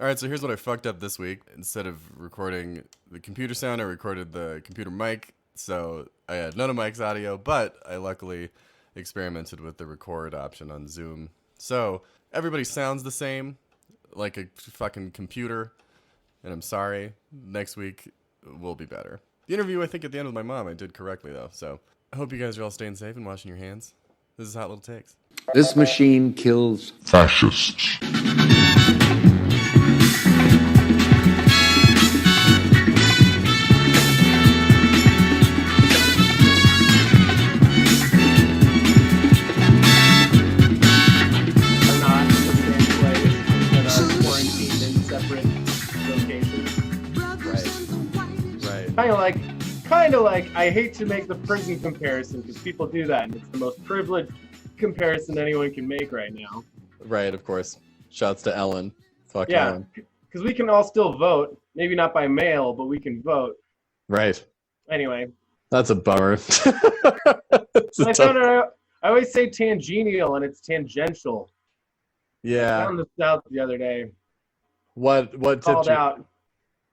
All right, so here's what I fucked up this week. Instead of recording the computer sound, I recorded the computer mic. So I had none of Mike's audio, but I luckily experimented with the record option on Zoom. So everybody sounds the same, like a fucking computer. And I'm sorry. Next week will be better. The interview, I think, at the end with my mom, I did correctly, though. So I hope you guys are all staying safe and washing your hands. This is Hot Little Takes. This machine kills fascists. Kind of like, I hate to make the prison comparison because people do that, and it's the most privileged comparison anyone can make right now. Right, of course. Shouts to Ellen. Fuck yeah, Ellen. Because we can all still vote. Maybe not by mail, but we can vote. Right. Anyway. That's a bummer. I always say tangential, and it's tangential. Yeah. I found this out the other day. What called out.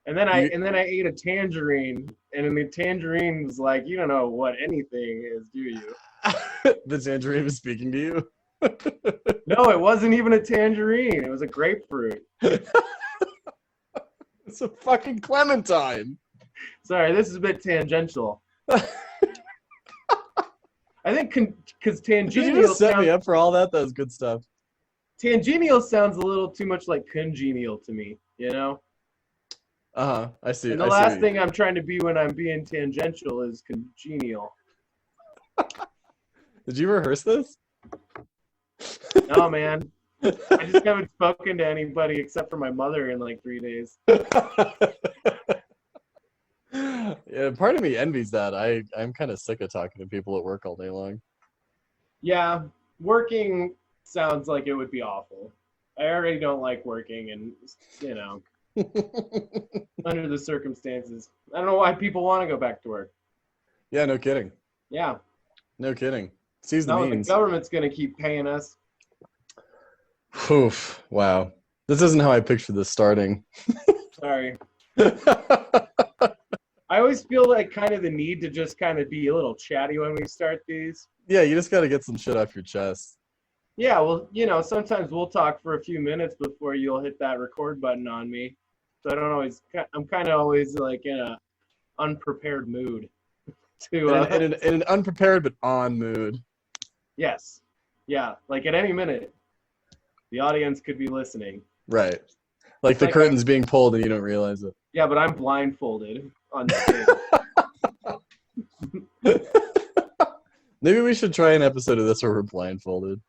And then I ate a tangerine, and the tangerine was like, you don't know what anything is, do you? The tangerine was speaking to you? No, it wasn't even a tangerine. It was a grapefruit. It's a fucking clementine. Sorry, this is a bit tangential. I think because tangential. Did you just set me up for all that? That was good stuff. Tangential sounds a little too much like congenial to me, you know? I see. And the last thing I'm trying to be when I'm being tangential is congenial. Did you rehearse this? No, man. I just haven't spoken to anybody except for my mother in like 3 days. Yeah, part of me envies that. I'm kind of sick of talking to people at work all day long. Yeah, working sounds like it would be awful. I already don't like working, and, you know. Under the circumstances. I don't know why people want to go back to work. Yeah, no kidding. Yeah. No kidding. Sees the means. The government's going to keep paying us. Oof. Wow. This isn't how I pictured this starting. Sorry. I always feel like kind of the need to just kind of be a little chatty when we start these. Yeah, you just got to get some shit off your chest. Yeah, well, you know, sometimes we'll talk for a few minutes before you'll hit that record button on me. So I'm kind of always like in a unprepared mood. In an unprepared but on mood. Yes. Yeah, like at any minute, the audience could be listening. Right. Like the curtain's being pulled and you don't realize it. Yeah, but I'm blindfolded on stage. Maybe we should try an episode of this where we're blindfolded.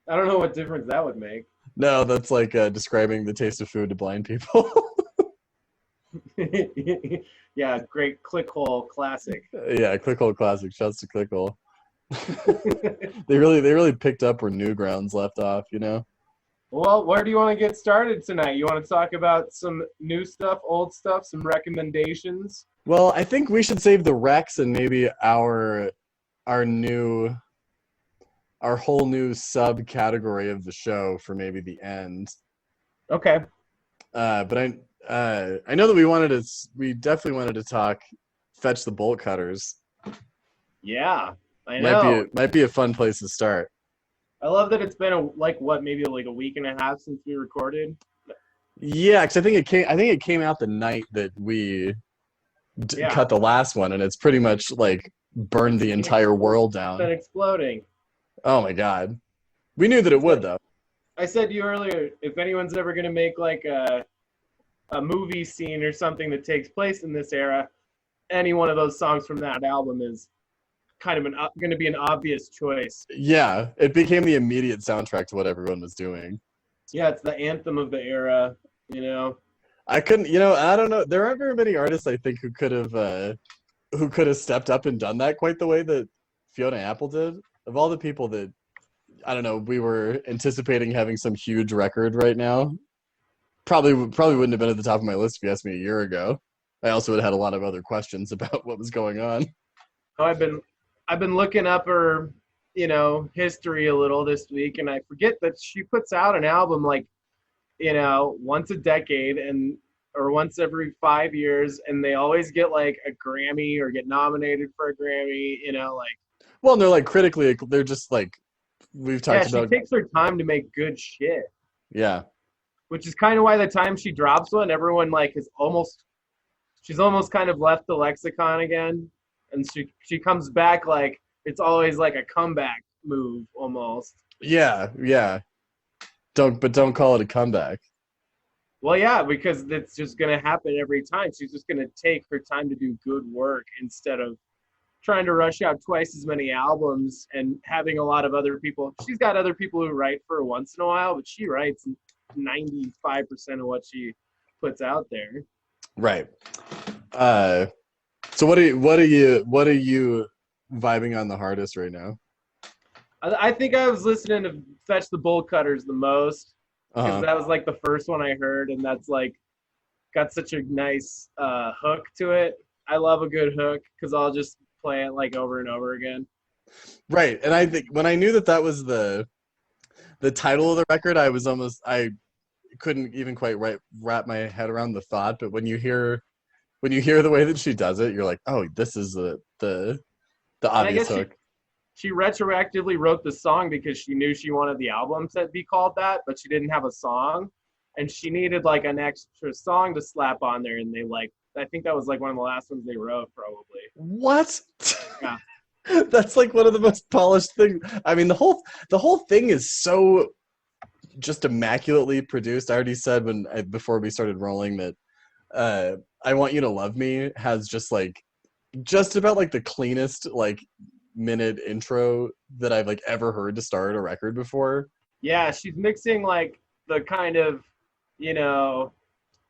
I don't know what difference that would make. No, that's like describing the taste of food to blind people. Yeah, great clickhole classic. Yeah, clickhole classic. Shouts to clickhole. They really picked up where Newgrounds left off, you know? Well, where do you want to get started tonight? You want to talk about some new stuff, old stuff, some recommendations? Well, I think we should save the Rex and maybe our whole new subcategory of the show for maybe the end. Okay. But I know that we definitely wanted to talk Fetch the Boltcutters. Yeah, I know. Might be a fun place to start. I love that it's been maybe a week and a half since we recorded. Yeah, because I think it came out the night that we cut the last one, and it's pretty much like burned the entire world down. It's been exploding. Oh my god. We knew that it would, though. I said to you earlier, if anyone's ever going to make like a movie scene or something that takes place in this era, any one of those songs from that album is kind of going to be an obvious choice. Yeah, it became the immediate soundtrack to what everyone was doing. Yeah, it's the anthem of the era, you know. I don't know. There aren't very many artists, I think, who could have stepped up and done that quite the way that Fiona Apple did. Of all the people that, I don't know, we were anticipating having some huge record right now, probably wouldn't have been at the top of my list if you asked me a year ago. I also would have had a lot of other questions about what was going on. Oh, I've been looking up her, history a little this week, and I forget that she puts out an album like once a decade or once every 5 years, and they always get like a Grammy or get nominated for a Grammy, like. Well, and they're like critically, they're just like we've Yeah, talked she about. takes her time to make good shit, Yeah. which is kind of why the time she drops one, everyone like she's almost kind of left the lexicon again, and she comes back like it's always like a comeback move almost. Yeah, yeah. Don't call it a comeback. Well, yeah, because it's just gonna happen every time. She's just gonna take her time to do good work instead of trying to rush out twice as many albums and having a lot of other people. She's got other people who write for her once in a while, but she writes 95% of what she puts out there. Right. So what are you vibing on the hardest right now? I think I was listening to Fetch the Boltcutters the most because that was like the first one I heard, and that's like got such a nice hook to it. I love a good hook because I'll just play it like over and over again. Right, and I think when I knew that was the title of the record, I couldn't even quite wrap my head around the thought. But when you hear the way that she does it, you're like, oh, this is the obvious hook. She retroactively wrote the song because she knew she wanted the album to be called that, but she didn't have a song, and she needed like an extra song to slap on there, and I think that was like one of the last ones they wrote, probably. What? Yeah. That's like one of the most polished things. I mean, the whole thing is so just immaculately produced. I already said before we started rolling that I Want You to Love Me has just about like the cleanest like minute intro that I've like ever heard to start a record before. Yeah, she's mixing like the kind of,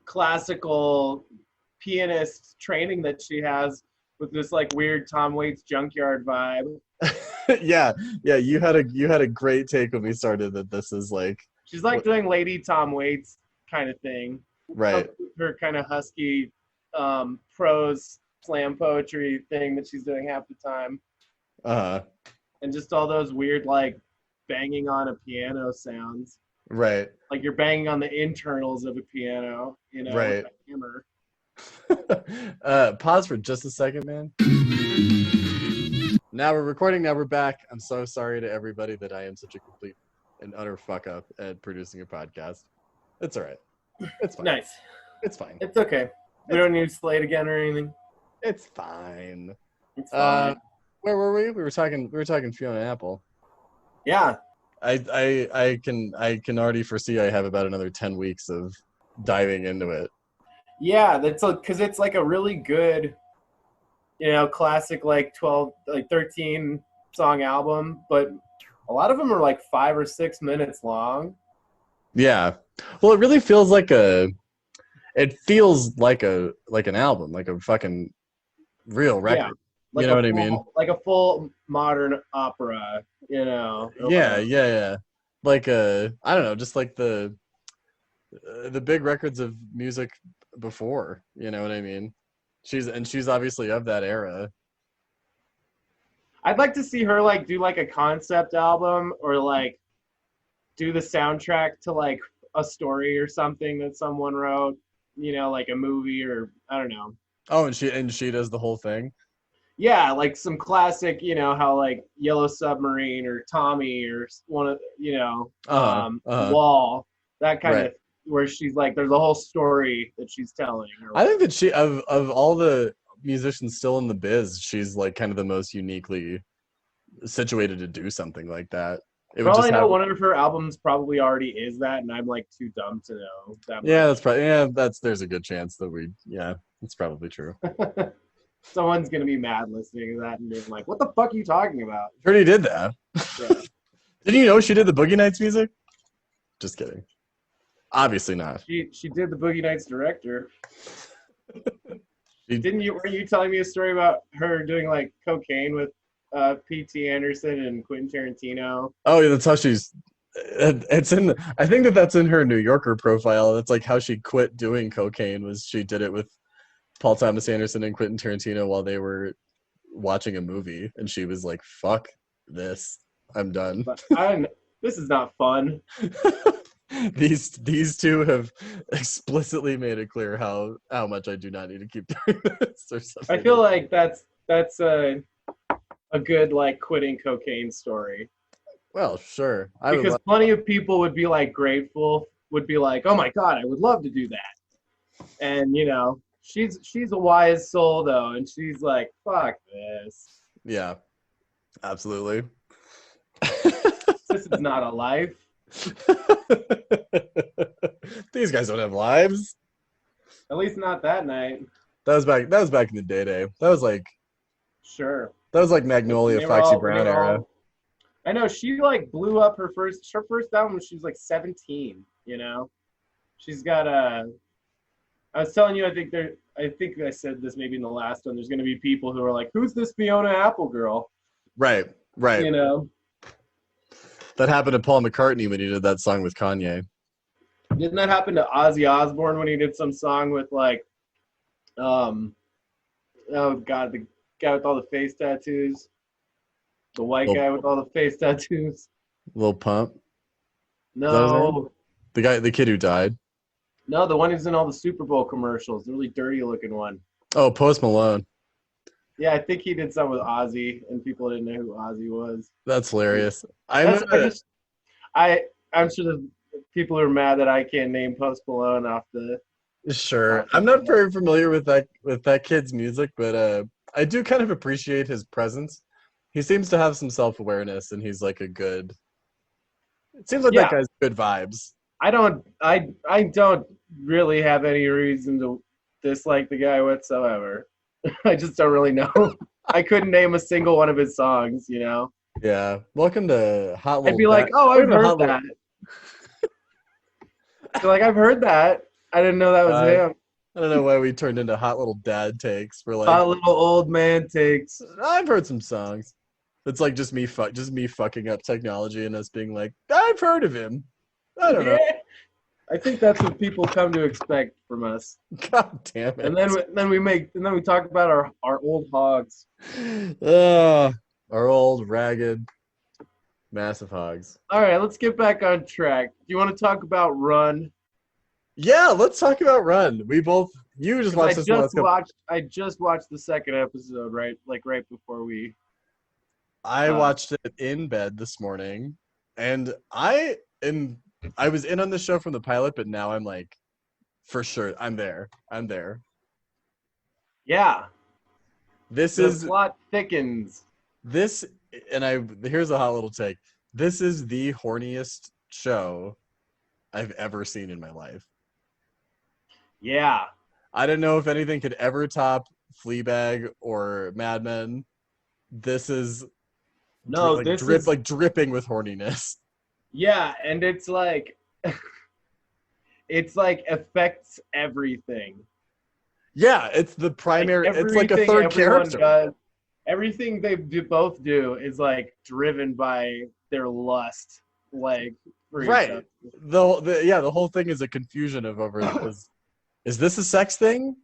classical pianist training that she has with this like weird Tom Waits Junkyard vibe. yeah, you had a great take when we started that this is like she's like doing Lady Tom Waits kind of thing. Right. Her kind of husky prose slam poetry thing that she's doing half the time. And just all those weird like banging on a piano sounds. Right. Like you're banging on the internals of a piano, right. with a hammer. Pause for just a second, man. Now we're recording. Now we're back. I'm so sorry to everybody that I am such a complete and utter fuck up at producing a podcast. It's all right. It's fine. Nice. It's fine. It's okay. We don't need to slate again or anything. It's fine. It's fine. Where were we? We were talking Fiona Apple. Yeah. I can already foresee I have about another 10 weeks of diving into it. Yeah, that's because it's like a really good, classic like 13 song album, but a lot of them are like 5 or 6 minutes long. Yeah. Well, it really feels like an album, like a fucking real record. Yeah. Like you know what I mean? Like a full modern opera, Yeah. Like I don't know, just like the big records of music before, you know what I mean? She's obviously of that era. I'd like to see her like do like a concept album or like do the soundtrack to like a story or something that someone wrote, like a movie or I don't know. Oh, and she does the whole thing? Yeah, like some classic, how like Yellow Submarine or Tommy or one of, Wall, that kind of, where she's like, there's a whole story that she's telling. I think that she, of all the musicians still in the biz, she's like kind of the most uniquely situated to do something like that. One of her albums probably already is that, and I'm like too dumb to know that. Yeah, there's a good chance that it's probably true. Someone's gonna be mad listening to that and being like, "What the fuck are you talking about?" She already did that. Yeah. Didn't you know she did the Boogie Nights music? Just kidding. Obviously not. She did the Boogie Nights director. Were you telling me a story about her doing like cocaine with P.T. Anderson and Quentin Tarantino? Oh yeah, that's how I think that's in her New Yorker profile. That's like how she quit doing cocaine, was she did it with Paul Thomas Anderson and Quentin Tarantino while they were watching a movie, and she was like, fuck this, I'm done. This is not fun. These two have explicitly made it clear how much I do not need to keep doing this or something. I feel like that's a good like quitting cocaine story. Well, sure. Because plenty of people would be like grateful, would be like, oh my God, I would love to do that. And you know, she's a wise soul though, and she's like, fuck this. Yeah, absolutely. This is not a life. These guys don't have lives. At least not that night. That was back in the day. That was like Magnolia Foxy Brown era. I know she like blew up her first album when she was like 17, you know. She's got I was telling you, I think I said this maybe in the last one, there's gonna be people who are like, who's this Fiona Apple girl? Right. You know. That happened to Paul McCartney when he did that song with Kanye. Didn't that happen to Ozzy Osbourne when he did some song with like oh God, the guy with all the face tattoos? The white guy with all the face tattoos. Lil Pump. No. The kid who died. No, the one who's in all the Super Bowl commercials. The really dirty looking one. Oh, Post Malone. Yeah, I think he did some with Ozzy, and people didn't know who Ozzy was. That's hilarious. I'm sure the people who are mad that I can't name Post Malone off the. Sure, I'm not very familiar with that kid's music, but I do kind of appreciate his presence. He seems to have some self-awareness, and he's like a good. It seems like that guy's good vibes. I don't really have any reason to dislike the guy whatsoever. I just don't really know. I couldn't name a single one of his songs, you know. Yeah. Welcome to Hot Little. I'd be like, oh, I've heard that. Like, I've heard that. I didn't know that was him. I don't know why we turned into Hot Little Dad takes for like Hot Little Old Man takes. I've heard some songs. It's like just me fucking up technology and us being like, I've heard of him. I don't know. I think that's what people come to expect from us. God damn it! And then we talk about our old hogs. Our old ragged, massive hogs. All right, let's get back on track. Do you want to talk about Run? Yeah, let's talk about Run. You just watched this one. I just watched the second episode right before we. I watched it in bed this morning, and I was in on the show from the pilot, but now I'm like, for sure, I'm there. Yeah. The plot thickens. Here's a hot little take. This is the horniest show I've ever seen in my life. Yeah. I don't know if anything could ever top Fleabag or Mad Men. This is dripping with horniness. Yeah, and it's like affects everything. Yeah, it's the primary. It's like a third character. Everything they both do is like driven by their lust, like right. The whole thing is a confusion of is this a sex thing,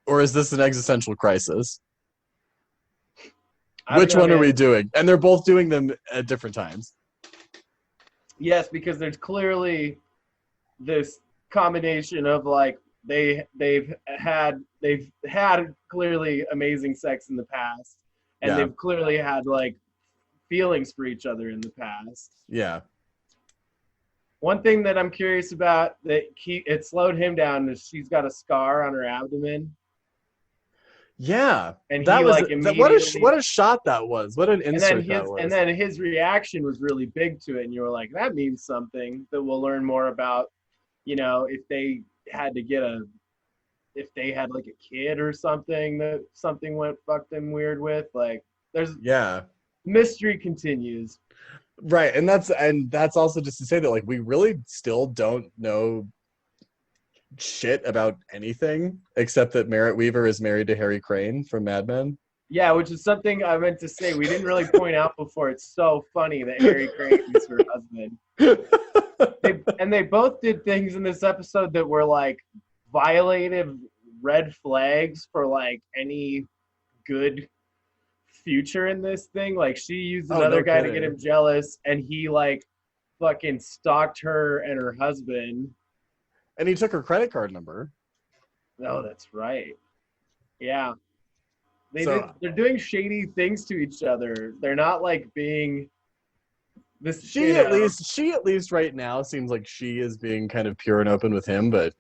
or is this an existential crisis? Which one are we doing? And they're both doing them at different times. Yes, because there's clearly this combination of like they've had clearly amazing sex in the past, and they've clearly had like feelings for each other in the past. Yeah. One thing that I'm curious about that it slowed him down is she's got a scar on her abdomen. Yeah, and that was what a shot that was. What an insert that was. And then his reaction was really big to it, and you were like, that means something that we'll learn more about. You know, if they had like a kid or something that something went fucked him weird with, like mystery continues. Right, and that's also just to say that like we really still don't know shit about anything except that Merritt Weaver is married to Harry Crane from Mad Men. Yeah, which is something I meant to say. We didn't really point out before. It's so funny that Harry Crane is her husband. They both did things in this episode that were like violated red flags for like any good future in this thing. Like she used another guy to get him jealous, and he like fucking stalked her and her husband. And he took her credit card number. Oh, that's right. Yeah. So- They're doing shady things to each other. They're not like being this. She at least right now seems like she is being kind of pure and open with him, but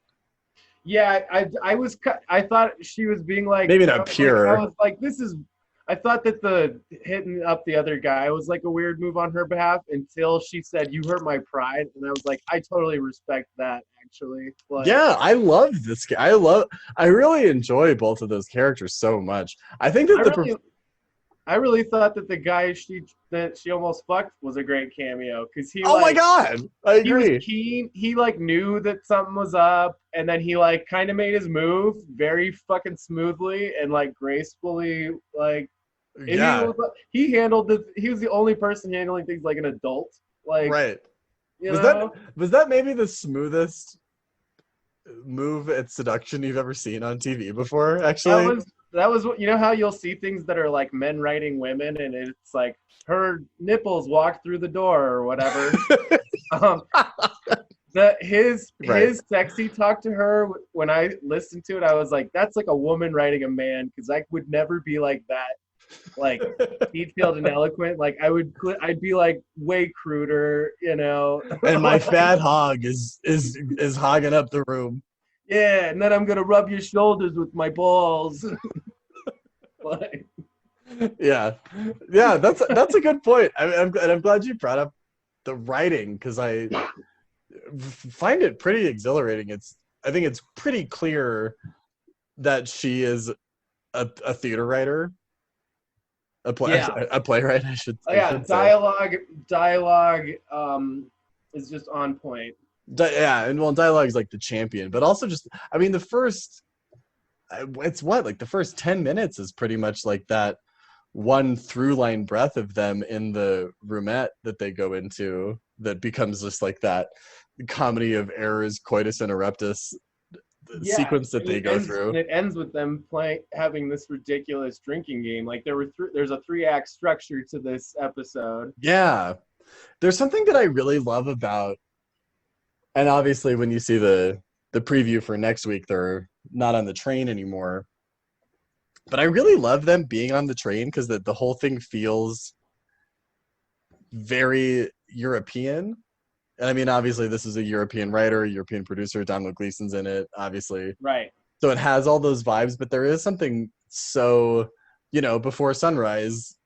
Yeah, I thought she was being like maybe not pure. I was like, I thought that the hitting up the other guy was like a weird move on her behalf until she said, "You hurt my pride," and I was like, I totally respect that. Actually, like, Yeah, I love this guy. I really enjoy both of those characters so much. I think that I really thought that the guy she almost fucked was a great cameo because he. Oh my god, I agree. He was keen. He like knew that something was up, and then he like kind of made his move very fucking smoothly and like gracefully. Like, Yeah, he handled it. He was the only person handling things like an adult. Like, right. You Was know? that maybe the smoothest move at seduction you've ever seen on TV before? Actually, That was what, you know how you'll see things that are like men writing women, and it's like her nipples walk through the door or whatever. His sexy talk to her, when I listened to it, I was like, that's like a woman writing a man, because I would never be like that, like detailed and eloquent. Like I'd be like way cruder, you know. And my fat hog is hogging up the room. Yeah, and then I'm gonna rub your shoulders with my balls. Like, yeah, that's a good point. I'm glad you brought up the writing, because I find it pretty exhilarating. I think it's pretty clear that she is a theater writer, a playwright. I should. Dialogue is just on point. And dialogue is like the champion, but also just, I mean, the first 10 minutes is pretty much like that one through line breath of them in the roomette that they go into that becomes just like that comedy of errors, coitus interruptus sequence that they go through. And it ends with them having this ridiculous drinking game. Like there's a 3-act structure to this episode. Yeah. There's something that I really love about, and obviously when you see the preview for next week, they're not on the train anymore. But I really love them being on the train, because the whole thing feels very European. And I mean, obviously this is a European writer, European producer, Domhnall Gleeson's in it, obviously. Right. So it has all those vibes, but there is something so, Before Sunrise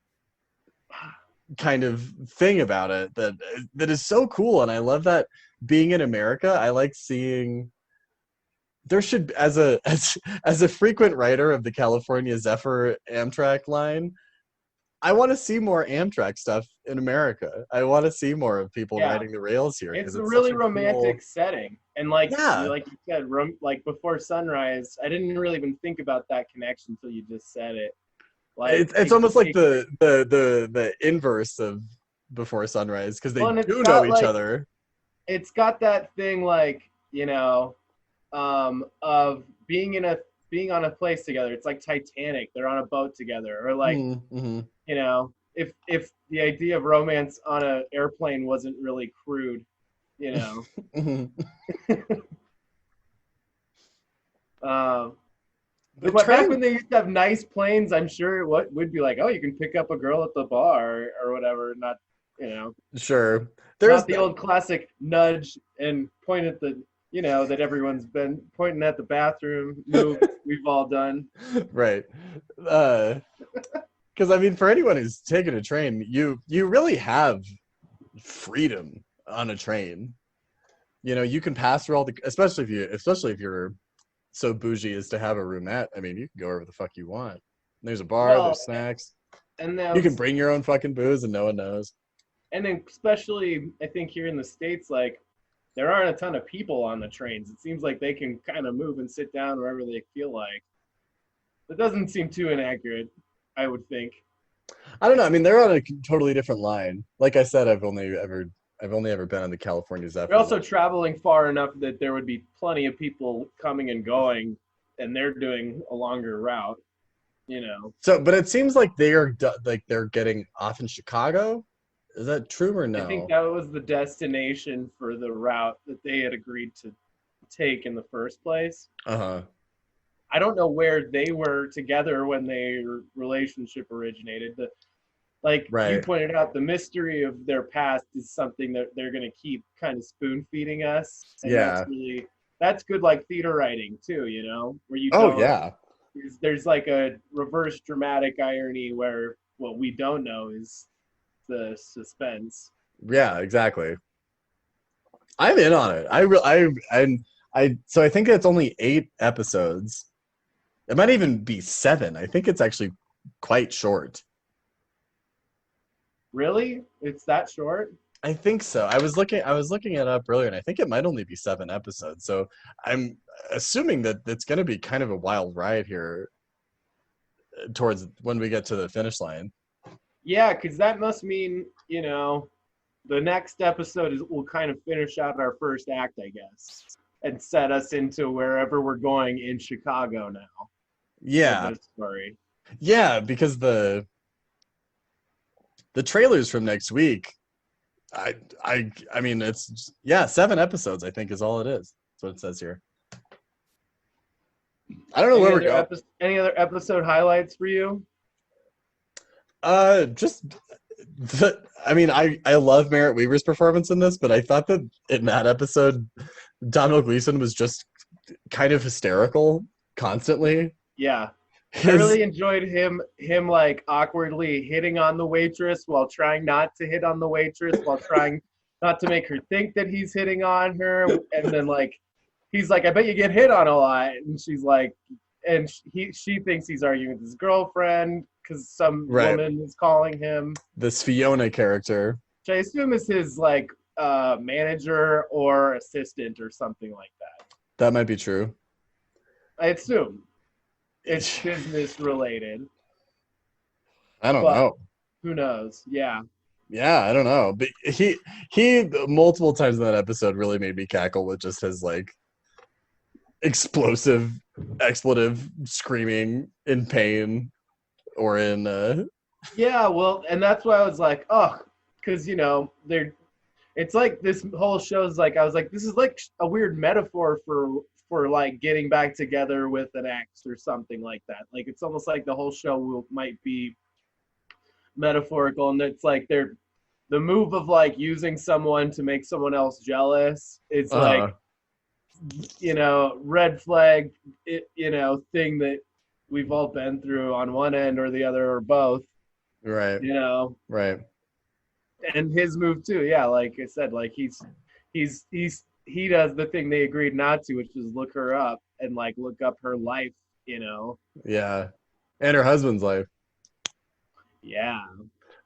kind of thing about it that is so cool. And I love that being in America, I like seeing there should, as a frequent writer of the California Zephyr Amtrak line, I want to see more Amtrak stuff in America. I want to see more of people riding the rails here. It's a really romantic setting. And like you said, like Before Sunrise, I didn't really even think about that connection until you just said it. Like it's almost like the inverse of Before Sunrise, because they do know each other. It's got that thing like, of being on a place together. It's like Titanic. They're on a boat together, or like, if the idea of romance on an airplane wasn't really crude, But back when they used to have nice planes, I'm sure it would be like, oh, you can pick up a girl at the bar or whatever. Not, Sure. There's not the old classic nudge and point at the, that everyone's been pointing at the bathroom move we've all done. Right. Because I mean, for anyone who's taken a train, you really have freedom on a train. You can pass through all especially if you're so bougie as to have a roomette. I mean, you can go wherever the fuck you want. There's a bar, there's snacks, and you can bring your own fucking booze and no one knows. And then especially, I think here in the States, like, there aren't a ton of people on the trains. It seems like they can kind of move and sit down wherever they feel like. That doesn't seem too inaccurate, I would think. I don't know. I mean, they're on a totally different line. Like I said, I've only ever been on the California Zephyr. They're also traveling far enough that there would be plenty of people coming and going, and they're doing a longer route, So, but it seems like they're getting off in Chicago. Is that true or no? I think that was the destination for the route that they had agreed to take in the first place. Uh-huh. I don't know where they were together when their relationship originated. Like you Right. pointed out, the mystery of their past is something that they're going to keep kind of spoon feeding us, and Yeah. that's good, like theater writing too. Where you Oh, don't yeah. there's like a reverse dramatic irony where what we don't know is the suspense. Yeah, exactly. I'm in on it. So I think it's only 8 episodes. It might even be 7. I think it's actually quite short. Really, it's that short? I think so. I was looking it up earlier, and I think it might only be 7 episodes. So I'm assuming that it's going to be kind of a wild ride here towards when we get to the finish line. Yeah, because that must mean the next episode will kind of finish out our first act, I guess, and set us into wherever we're going in Chicago now. Yeah. With this story. Yeah, because the trailers from next week, I mean, it's 7 episodes, I think, is all it is. That's what it says here. I don't know where we're going. Any other episode highlights for you? I love Merritt Weaver's performance in this, but I thought that in that episode, Domhnall Gleeson was just kind of hysterical constantly. Yeah. I really enjoyed him like awkwardly hitting on the waitress while trying not to hit on the waitress, while trying not to make her think that he's hitting on her. And then like, he's like, I bet you get hit on a lot. And she's like, and she thinks he's arguing with his girlfriend because some woman is calling him. This Fiona character. Which I assume is his like manager or assistant or something like that. That might be true. I assume. It's business related. I don't know. Who knows? Yeah. Yeah, I don't know. But he multiple times in that episode really made me cackle with just his like explosive expletive screaming in pain or in Yeah, well, and that's why I was like, oh, because it's like this whole show's like, I was like, this is like a weird metaphor for like getting back together with an ex or something like that. Like it's almost like the whole show might be metaphorical, and it's like the move of like using someone to make someone else jealous. It's like red flag, thing that we've all been through on one end or the other or both. Right. Right. And his move too, yeah. Like I said, like he does the thing they agreed not to, which is look her up and like look up her life, Yeah. And her husband's life. Yeah.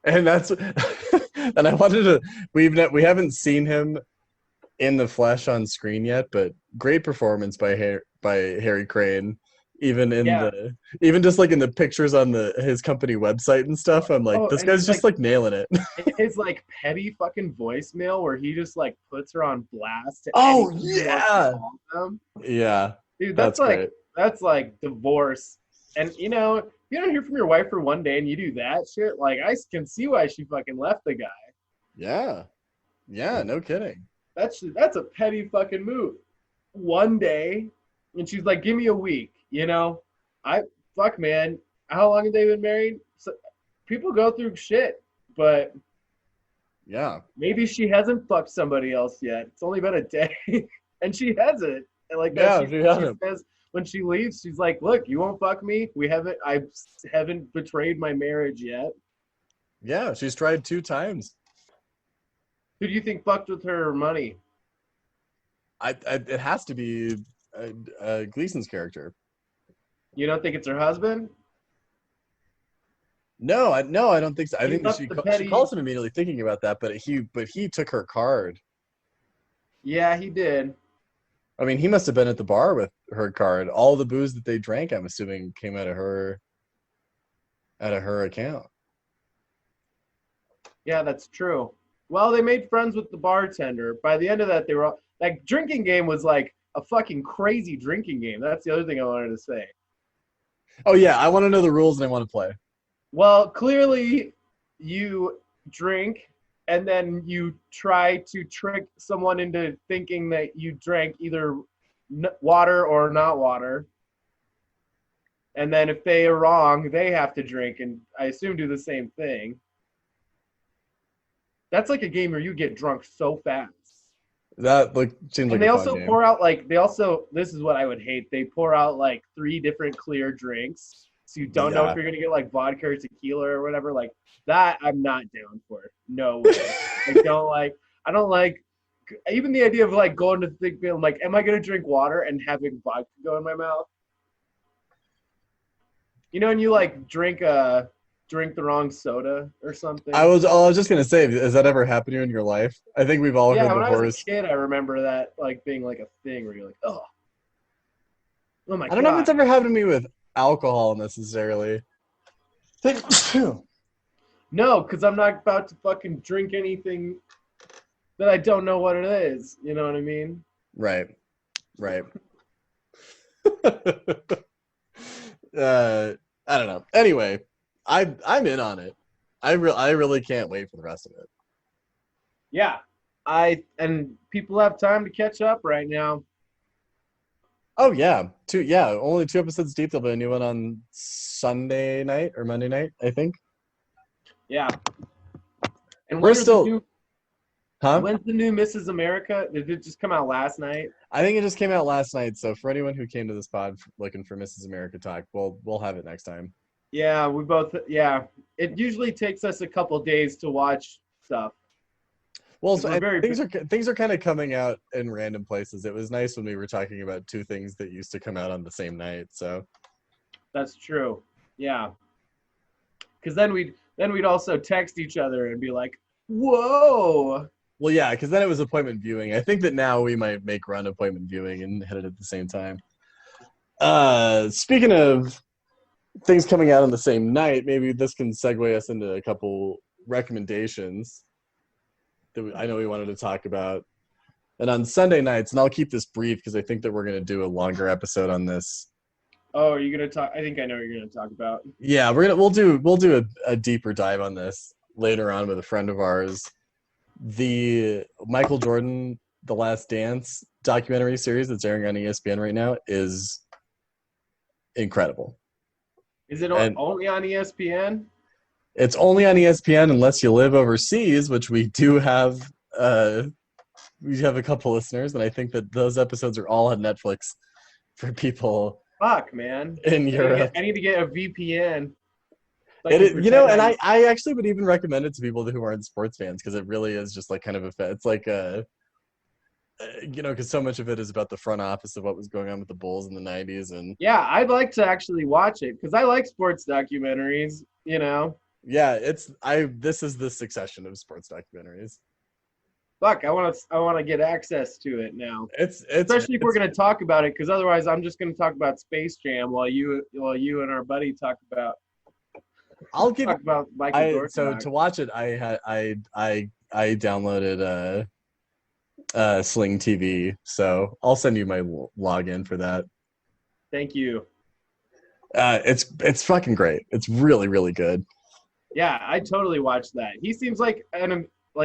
And that's and I wanted to we haven't seen him in the flesh on screen yet, but great performance by Harry Crane. Even even just like in the pictures on his company website and stuff, I'm like, this guy's just like nailing it. His like petty fucking voicemail where he just like puts her on blast. Oh yeah, yeah. Dude, that's like divorce. And if you don't hear from your wife for one day and you do that shit, like I can see why she fucking left the guy. Yeah, yeah, no kidding. That's a petty fucking move. One day, and she's like, give me a week. Man, how long have they been married? So, people go through shit, but yeah, maybe she hasn't fucked somebody else yet. It's only been a day, and she hasn't. And like she hasn't. Says when she leaves, she's like, "Look, you won't fuck me. I haven't betrayed my marriage yet." Yeah, she's tried 2 times. Who do you think fucked with her money? It has to be Gleason's character. You don't think it's her husband? No, I don't think so. I think she calls him immediately thinking about that, but he took her card. Yeah, he did. I mean, he must have been at the bar with her card. All the booze that they drank, I'm assuming, came out of her account. Yeah, that's true. Well, they made friends with the bartender. By the end of that, they were all, like, drinking game was like a fucking crazy drinking game. That's the other thing I wanted to say. Oh yeah, I want to know the rules and I want to play. Well, clearly you drink and then you try to trick someone into thinking that you drank either water or not water. And then if they are wrong, they have to drink, and I assume do the same thing. That's like a game where you get drunk so fast. That seems like And they a fun also game. pour out this is what I would hate. They pour out like 3 different clear drinks. So you don't know Yeah. if you're gonna get like vodka or tequila or whatever. Like that I'm not down for. No way. I don't like even the idea of like going to think like, am I gonna drink water and having vodka go in my mouth? You know, when you like drink the wrong soda or something. I was just gonna say, has that ever happened to you in your life? I think we've all heard Yeah, the when I was horrors. a kid, I remember that like being like a thing where you're like, oh my I don't know if God. it's ever happened to me with alcohol necessarily. No, because I'm not about to fucking drink anything that I don't know what it is. You know what I mean? Right. I don't know. Anyway, I'm in on it. I really can't wait for the rest of it. Yeah. And people have time to catch up right now. Oh yeah, only 2 episodes deep. There'll be a new one on Sunday night or Monday night, I think. Yeah. And We're still, huh? when's the new Mrs. America? Did it just come out last night? I think it just came out last night. So for anyone who came to this pod looking for Mrs. America talk, we'll have it next time. Yeah, it usually takes us a couple days to watch stuff. Well, We're and very things are kind of coming out in random places. It was nice when we were talking about 2 things that used to come out on the same night. So That's true. Yeah. Because then we'd also text each other and be like, whoa. well, yeah, because then it was appointment viewing. I think that now we might make run appointment viewing and hit it at the same time. Speaking of things coming out on the same night, maybe this can segue us into a couple recommendations that I know we wanted to talk about. And on Sunday nights, and I'll keep this brief because I think that we're going to do a longer episode on this. Oh, are you gonna talk? I think I know what you're gonna talk about. Yeah, we'll do a deeper dive on this later on with a friend of ours. The Michael Jordan The Last Dance documentary series that's airing on ESPN right now is incredible. Is it And- only on ESPN? It's only on ESPN unless you live overseas, which we do have. We have a couple listeners, and I think that those episodes are all on Netflix for people Fuck, man. in Europe. I need to get a VPN. It is, you know, and I actually would even recommend it to people who aren't sports fans because it really is just like kind of it's like you know, because so much of it is about the front office of what was going on with the Bulls in the 90s. And yeah, I'd like to actually watch it because I like sports documentaries, you know. yeah, this is the succession of sports documentaries. Fuck, I want to get access to it now. It's Especially if we're going to talk about it, because otherwise I'm just going to talk about Space Jam while you and our buddy talk about Michael Jordan. So to watch it, I downloaded Sling TV, so I'll send you my login for that. Thank you. It's fucking great. It's really, really good. Yeah, I totally watched that. He seems like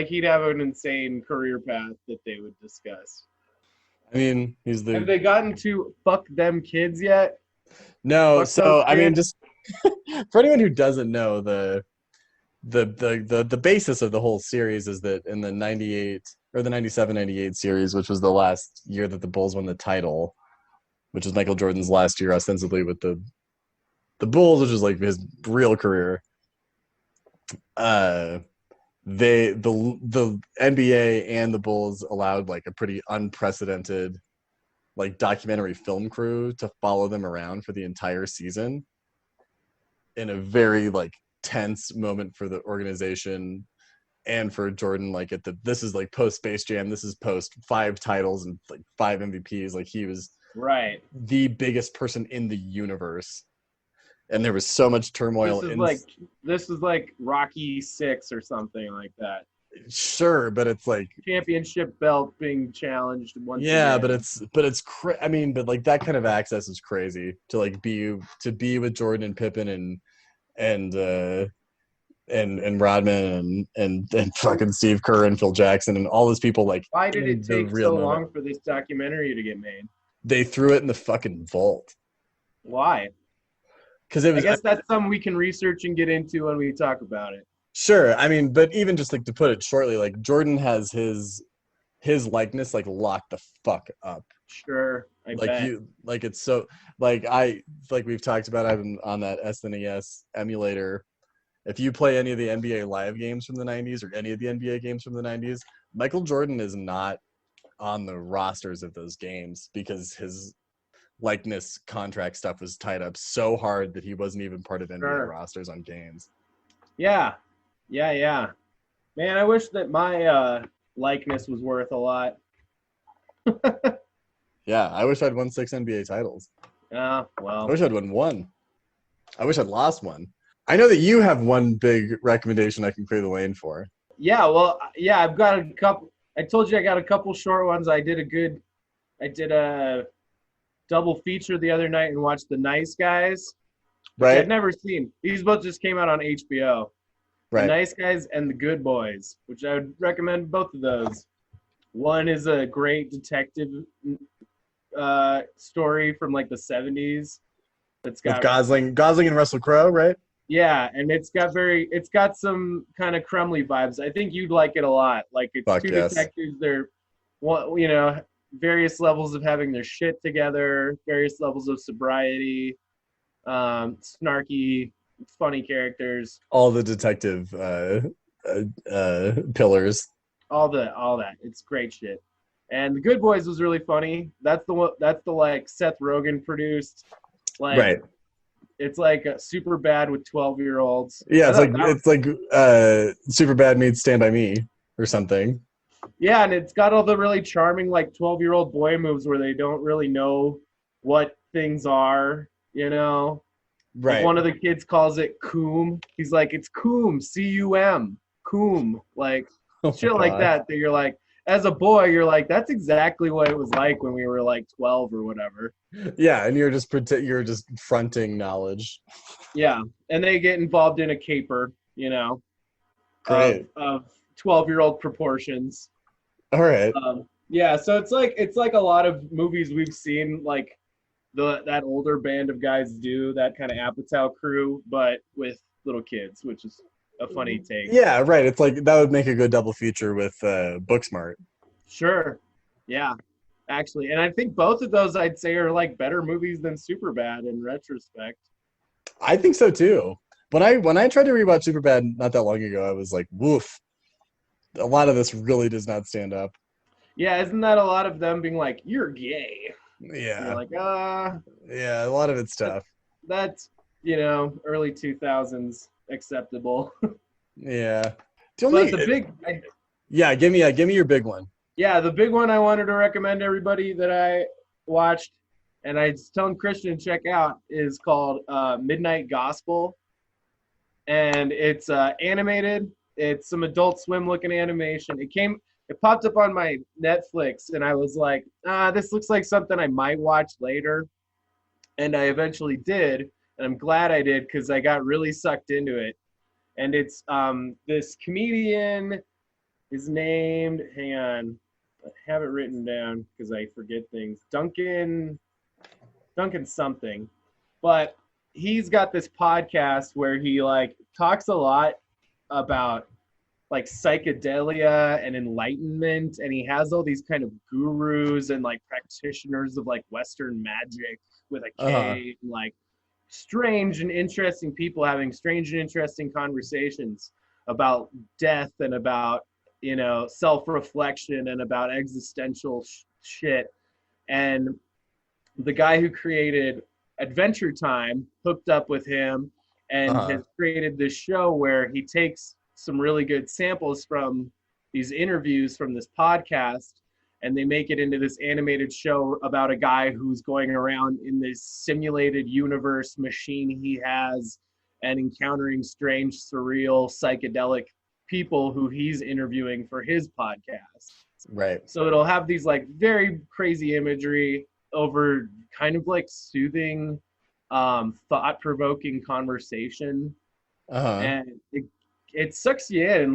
he'd have an insane career path that they would discuss. I mean, Have they gotten to fuck them kids yet? No, Fuck so those I mean, kids? just for anyone who doesn't know, the basis of the whole series is that in the 98 or the 97-98 series, which was the last year that the Bulls won the title, which is Michael Jordan's last year ostensibly with the Bulls, which is like his real career. The NBA and the Bulls allowed like a pretty unprecedented like documentary film crew to follow them around for the entire season in a very like tense moment for the organization and for Jordan. Like this is like post Space Jam, this is post 5 titles and like 5 MVPs. Like he was Right. the biggest person in the universe. And there was so much turmoil. This is like Rocky 6 or something like that. Sure, but it's like championship belt being challenged once yeah, again. but it's I mean, but like that kind of access is crazy to like be with Jordan and Pippen and and Rodman and fucking Steve Kerr and Phil Jackson and all those people like Why did in it the take real so moment. long for this documentary to get made? They threw it in the fucking vault Why? because it I was guess that's something we can research and get into when we talk about it. sure. I mean, but even just like to put it shortly, like Jordan has his likeness like locked the fuck up. Sure, I Like bet. you, like it's so like we've talked about. I've been on that SNES emulator. If you play any of the NBA live games from the 90s or any of the NBA games from the 90s, Michael Jordan is not on the rosters of those games because his likeness contract stuff was tied up so hard that he wasn't even part of NBA Sure. rosters on games. Yeah. Yeah. Man, I wish that my likeness was worth a lot. Yeah, I wish I'd won 6 NBA titles. I Well. wish I'd won one. I wish I'd lost one. I know that you have one big recommendation I can clear the lane for. Yeah, well, yeah, I've got a couple. I told you I got a couple short ones. I did a double feature the other night and watched The Nice Guys, which Right? I'd never seen. These both just came out on HBO. The Right. Nice Guys and The Good Boys, which I would recommend both of those. One is a great detective story from like the 70s. That's With got Gosling and Russell Crowe, right? yeah, and it's got some kind of Crumley vibes. I think you'd like it a lot. Like it's Fuck two yes. detectives. They're various levels of having their shit together, various levels of sobriety, snarky, funny characters. All the detective pillars. All that. It's great shit. And The Good Boys was really funny. That's the one. That's the like Seth Rogen produced. Like Right. it's like super bad with 12-year-olds. Yeah, I thought that was- it's like Superbad meets Stand By Me or something. yeah, and it's got all the really charming like 12-year-old boy moves where they don't really know what things are. Like Right. one of the kids calls it coom. He's like, it's coom, C-U-M, coom, like Oh my shit like God. that. That you're like, as a boy, you're like, that's exactly what it was like when we were like 12 or whatever. Yeah, and you're just fronting knowledge. Yeah, and they get involved in a caper, Great. of 12-year-old proportions. All right. Yeah, so it's like a lot of movies we've seen, like that older band of guys do, that kind of Apatow crew, but with little kids, which is a funny take. Yeah, right. It's like that would make a good double feature with Booksmart. Sure. Yeah, actually, and I think both of those I'd say are like better movies than Superbad in retrospect. I think so too. When I tried to rewatch Superbad not that long ago, I was like, woof. A lot of this really does not stand up. Yeah, isn't that a lot of them being like, you're gay? Yeah. You're like, Yeah, a lot of it's tough. that's early 2000s acceptable. Yeah. But Yeah, give me your big one. yeah, the big one I wanted to recommend to everybody that I watched, and I was telling Christian to check out, is called Midnight Gospel, and it's animated. It's some Adult Swim looking animation. It popped up on my Netflix, and I was like, this looks like something I might watch later, and I eventually did, and I'm glad I did because I got really sucked into it. And it's this comedian is named, hang on, I have it written down because I forget things. Duncan something. But he's got this podcast where he like talks a lot about like psychedelia and enlightenment, and he has all these kind of gurus and like practitioners of like Western magic with a K, and like strange and interesting people having strange and interesting conversations about death and about self-reflection and about existential shit. And the guy who created Adventure Time hooked up with him and has created this show where he takes some really good samples from these interviews from this podcast, and they make it into this animated show about a guy who's going around in this simulated universe machine he has and encountering strange, surreal, psychedelic people who he's interviewing for his podcast. Right. So it'll have these like very crazy imagery over kind of like soothing, thought-provoking conversation. And it sucks you in,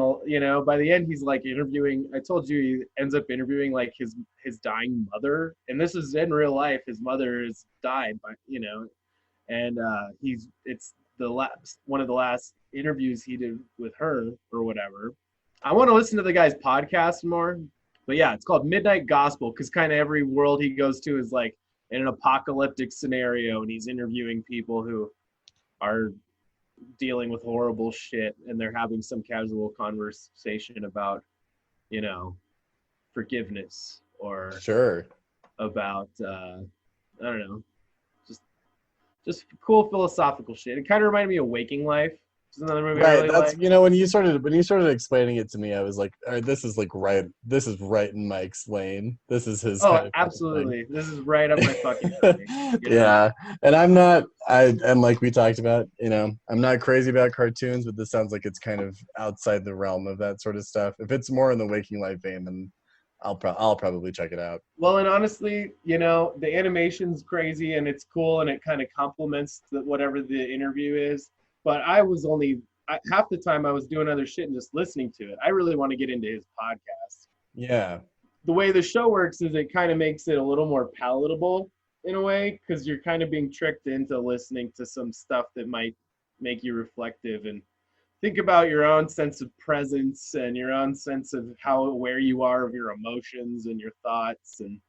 by the end he's like interviewing. I told you he ends up interviewing like his dying mother, and this is in real life. His mother has died, and it's the last one of the last interviews he did with her or whatever. I want to listen to the guy's podcast more, but yeah, it's called Midnight Gospel because kind of every world he goes to is like in an apocalyptic scenario, and he's interviewing people who are dealing with horrible shit, and they're having some casual conversation about, forgiveness or Sure. about I don't know, just cool philosophical shit. It kind of reminded me of Waking Life. It's another movie I Right. really That's like. when you started explaining it to me, I was like, all right, this is right in Mike's lane. This is his kind Oh, of absolutely. This is right up my fucking thing. alley. Yeah. And and like we talked about, I'm not crazy about cartoons, but this sounds like it's kind of outside the realm of that sort of stuff. If it's more in the Waking Life vein, then I'll probably check it out. Well, and honestly, the animation's crazy and it's cool and it kind of complements whatever the interview is. But half the time I was doing other shit and just listening to it. I really want to get into his podcast. Yeah. The way the show works is it kind of makes it a little more palatable in a way, because you're kind of being tricked into listening to some stuff that might make you reflective and think about your own sense of presence and your own sense of how aware you are of your emotions and your thoughts, and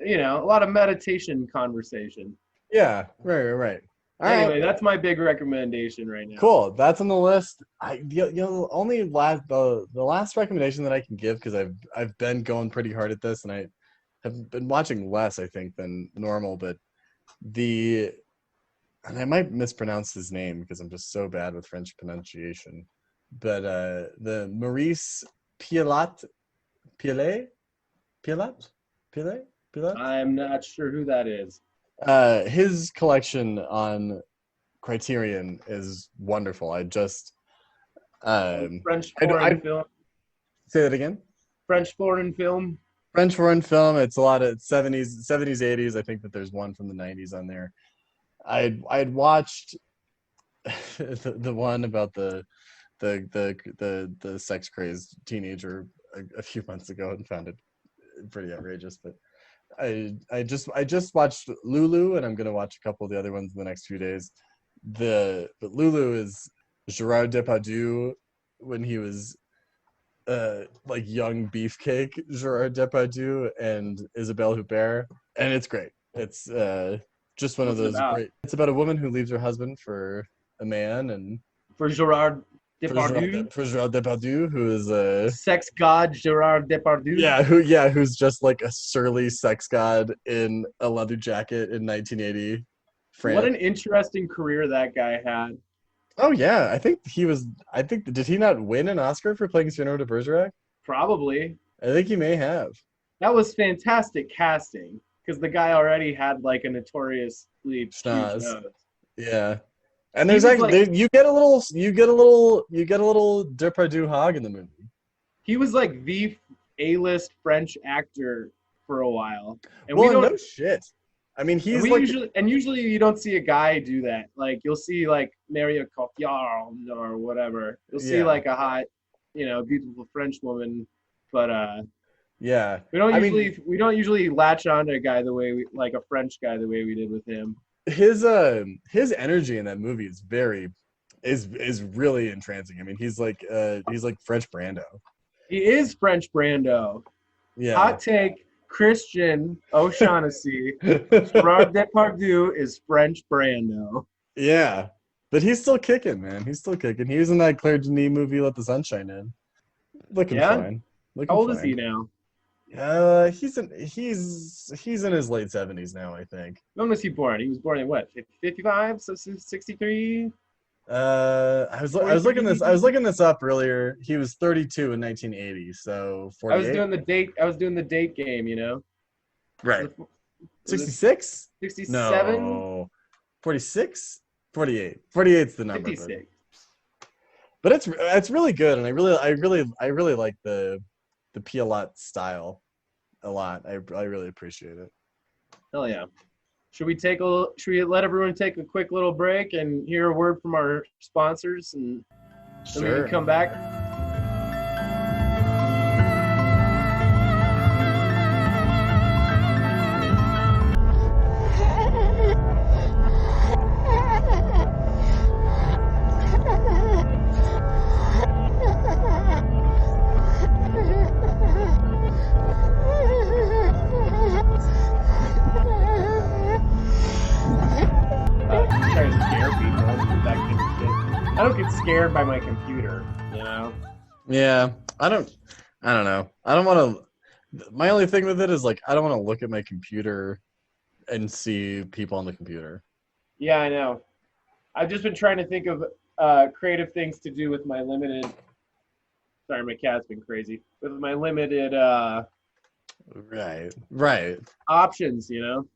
a lot of meditation conversation. Yeah. Right. All Anyway, right. that's my big recommendation right now. Cool. That's on the list. The last recommendation that I can give, because I've been going pretty hard at this, and I have been watching less, I think, than normal. But and I might mispronounce his name because I'm just so bad with French pronunciation. But the Maurice Pialat. I'm not sure who that is. His collection on Criterion is wonderful. French foreign film. Say that again. French foreign film. French foreign film. It's a lot of 70s, 80s. I think that there's one from the 90s on there. I'd watched the one about the sex crazed teenager a few months ago and found it pretty outrageous. But I just watched Lulu, and I'm gonna watch a couple of the other ones in the next few days. But Lulu is Gerard Depardieu when he was like young beefcake Gerard Depardieu and Isabelle Huppert, and it's great. It's just one of those great. It's about a woman who leaves her husband for a man, and for Gerard Depardieu, who is a sex god Gerard Depardieu. Who's just like a surly sex god in a leather jacket in 1980 France. What an interesting career that guy had. Oh yeah, did he not win an Oscar for playing Cyrano de Bergerac? Probably. I think he may have. That was fantastic casting because the guy already had like a notoriously huge nose. Yeah. And there's you get a little Depardieu hog in the movie. He was like the A-list French actor for a while. And no shit. I mean, usually you don't see a guy do that. Like you'll see like Maria Cotillard or whatever. You'll see like a hot, beautiful French woman, but yeah. We don't usually latch on to a guy like a French guy the way we did with him. His energy in that movie is really entrancing. I mean, he's like French Brando. He is French Brando. Yeah. Hot take. Christian O'Shaughnessy, Gerard Depardieu is French Brando. Yeah, but he's still kicking, man. He's still kicking. He was in that Claire Denis movie, Let the Sunshine In. Looking fine. How old is he now? He's in his late 70s now, I think. When was he born? He was born in what? 55, so 63. I was looking this up earlier. He was 32 in 1980, so 48. I was doing the date game, Right. 66? 67? No. 46? 48. 48's the number. 56. But it's really good, and I really like the Pialat style a lot. I really appreciate it. Hell yeah. Should we let everyone take a quick little break and hear a word from our sponsors? And And then we come back. Trying to scare people. That kind of shit. I don't get scared by my computer, you know? Yeah, I don't know. I don't want to. My only thing with it is like I don't want to look at my computer and see people on the computer. Yeah, I know. I've just been trying to think of creative things to do with my limited. Sorry, my cat's been crazy. With my limited Right. options, you know.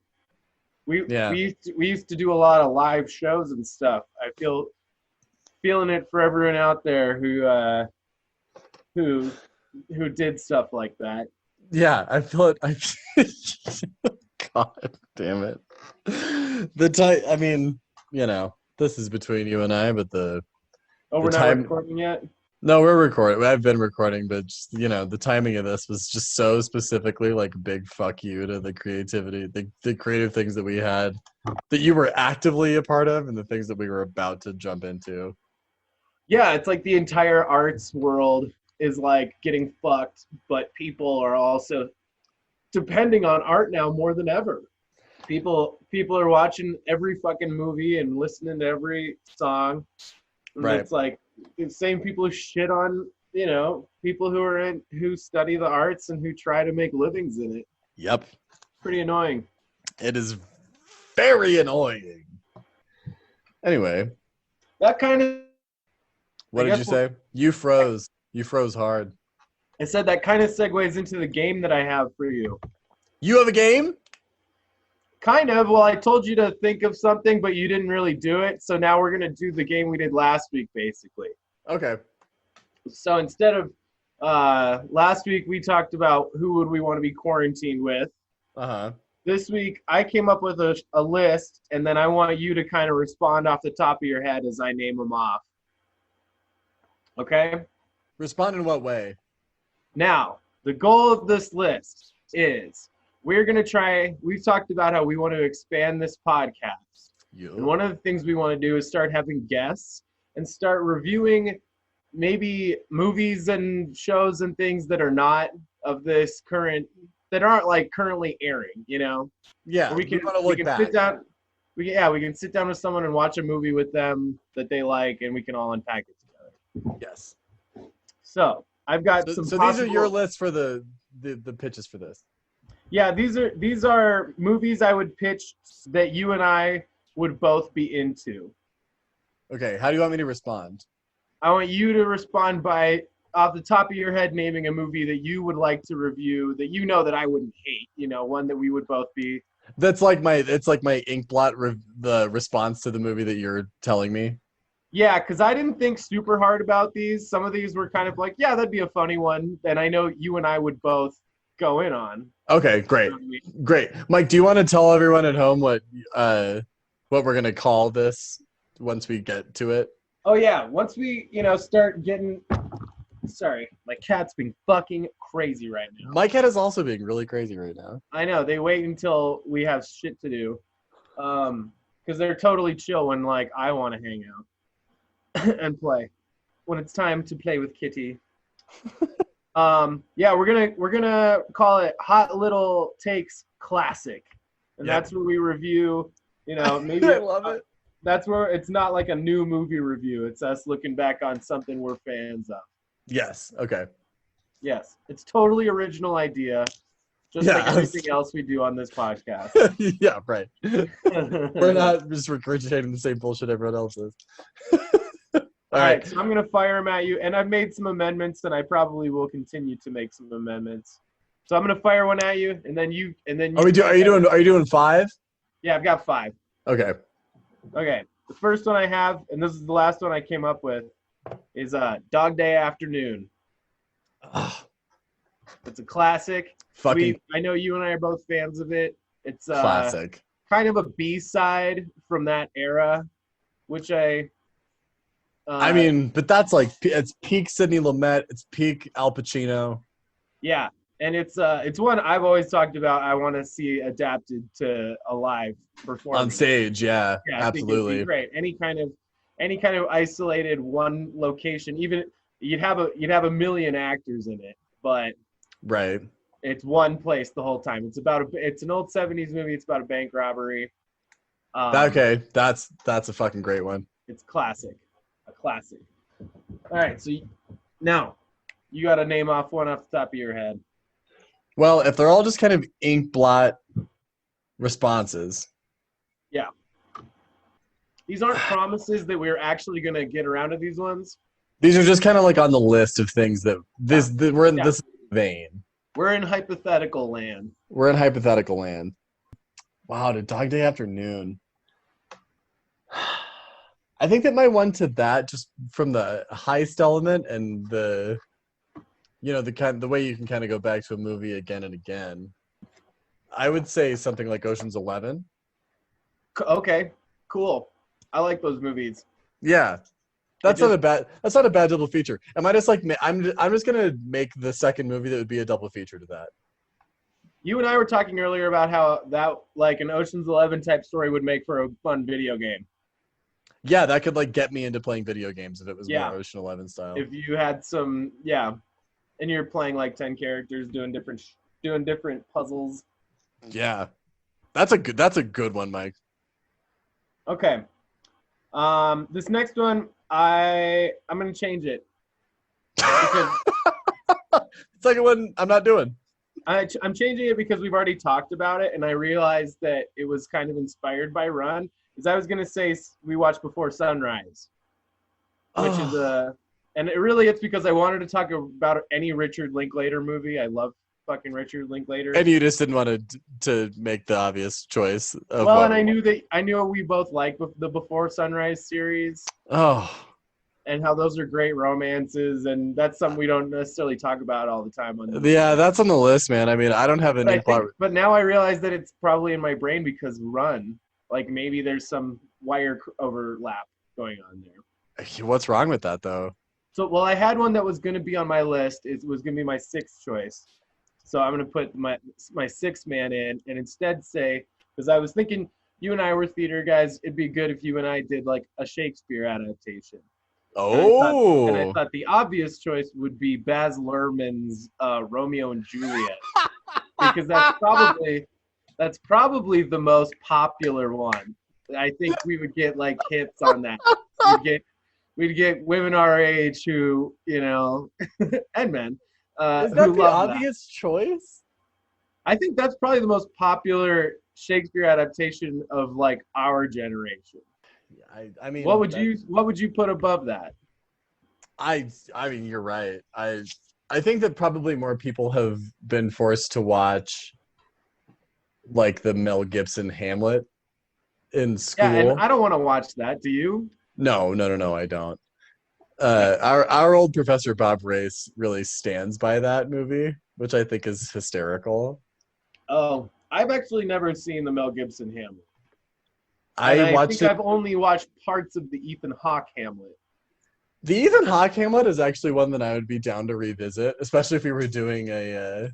We Yeah. we used to do a lot of live shows and stuff. I feeling it for everyone out there who did stuff like that. Yeah, I feel it. God damn it. I mean, you know, this is between you and I, but We're not recording yet? No, we're recording. I've been recording, but just, you know, the timing of this was just so specifically like big fuck you to the creativity, the creative things that we had that you were actively a part of and the things that we were about to jump into. Yeah, it's like the entire arts world is like getting fucked, but people are also depending on art now more than ever. People are watching every fucking movie and listening to every song. And Right. It's like the same people who shit on, you know, people who study the arts and who try to make livings in it. Yep. Pretty annoying. It is very annoying. Anyway. That kind of What did you say? You froze. You froze hard. I said that kind of segues into the game that I have for you. You have a game? Kind of. Well, I told you to think of something, but you didn't really do it. So now we're going to do the game we did last week, basically. Okay. So instead of last week, we talked about who would we want to be quarantined with. Uh-huh. This week, I came up with a list, and then I want you to kind of respond off the top of your head as I name them off. Okay? Respond in what way? Now, the goal of this list is we're going to try, we've talked about how we want to expand this podcast. And one of the things we want to do is start having guests and start reviewing maybe movies and shows and things that are not of this current, that aren't like currently airing, you know? Yeah, we can back. sit down. We can sit down with someone and watch a movie with them that they like, and we can all unpack it together. Yes. So I've got So some. these are your lists for the pitches for this. Yeah, these are movies I would pitch that you and I would both be into. Okay, how do you want me to respond? I want you to respond by off the top of your head naming a movie that you would like to review that you know that I wouldn't hate. You know, one that we would both be. It's like my Inkblot the response to the movie that you're telling me. Yeah, because I didn't think super hard about these. Some of these were kind of like, yeah, that'd be a funny one. And I know you and I would both go in on. Okay, great. Great. Mike, do you want to tell everyone at home what we're going to call this once we get to it? Oh, yeah. Once we, start getting... Sorry, my cat's being fucking crazy right now. My cat is also being really crazy right now. I know. They wait until we have shit to do. Because they're totally chill when, like, I want to hang out and play. When it's time to play with Kitty. Yeah, we're gonna call it Hot Little Takes Classic. And that's where we review, maybe I love it. That's where it's not like a new movie review. It's us looking back on something we're fans of. Yes. Okay. Yes. It's totally original idea. Just like everything else we do on this podcast. Yeah, right. We're not just regurgitating the same bullshit everyone else is. All right, so I'm going to fire them at you. And I've made some amendments, and I probably will continue to make some amendments. So I'm going to fire one at you, and then you. Are you doing 5? Yeah, I've got 5. Okay. Okay. The first one I have, and this is the last one I came up with, is Dog Day Afternoon. It's a classic. I know you and I are both fans of it. It's classic. Kind of a B-side from that era, which I I mean, but that's like it's peak Sidney Lumet. It's peak Al Pacino. Yeah, and it's one I've always talked about. I want to see adapted to a live performance On stage. Yeah, Yeah, I think it'd be absolutely. great. Any kind of isolated one location. Even you'd have a million actors in it, but Right. it's one place the whole time. It's an old '70s movie. It's about a bank robbery. Okay, that's a fucking great one. It's a classic. All right, so now you got to name off one off the top of your head. Well, if they're all just kind of ink blot responses. Yeah. These aren't promises that we're actually going to get around to these ones. These are just kind of like on the list of things that we're in this vein. We're in hypothetical land. We're in hypothetical land. Wow, to Dog Day Afternoon. I think that my one to that, just from the heist element and the way you can kind of go back to a movie again and again. I would say something like Ocean's 11. Okay, cool. I like those movies. Yeah, that's not a bad double feature. Am I just like I'm just gonna make the second movie that would be a double feature to that. You and I were talking earlier about how that like an Ocean's 11 type story would make for a fun video game. Yeah, that could like get me into playing video games if it was more Ocean 11 style. If you had some, and you're playing like 10 characters doing different puzzles. Yeah, that's a good one, Mike. Okay. This next one, I'm gonna change it because second one I'm not doing. I'm changing it because we've already talked about it, and I realized that it was kind of inspired by Run. Because I was gonna say we watched Before Sunrise, which is and it's because I wanted to talk about any Richard Linklater movie. I love fucking Richard Linklater. And you just didn't want to make the obvious choice. And I knew we both like the Before Sunrise series. Oh. And how those are great romances, and that's something we don't necessarily talk about all the time. That's on the list, man. I mean, I don't have any plot. But now I realize that it's probably in my brain because Run. Like maybe there's some wire overlap going on there. What's wrong with that, though? So, I had one that was going to be on my list. It was going to be my sixth choice. So I'm going to put my sixth man in and instead say, because I was thinking you and I were theater guys, it'd be good if you and I did like a Shakespeare adaptation. Oh. And I thought the obvious choice would be Baz Luhrmann's Romeo and Juliet. Because that's probably the most popular one. I think we would get like hits on that. We'd get women our age who, and men. Is that the obvious choice? I think that's probably the most popular Shakespeare adaptation of like our generation. I mean, what would you put above that? I mean, you're right. I think that probably more people have been forced to watch like the Mel Gibson Hamlet in school. Yeah, and I don't want to watch that. Do you? No, I don't. Our old professor Bob Race really stands by that movie, which I think is hysterical. Oh, I've actually never seen the Mel Gibson Hamlet. I've only watched parts of the Ethan Hawke Hamlet. The Ethan Hawke Hamlet is actually one that I would be down to revisit, especially if we were doing a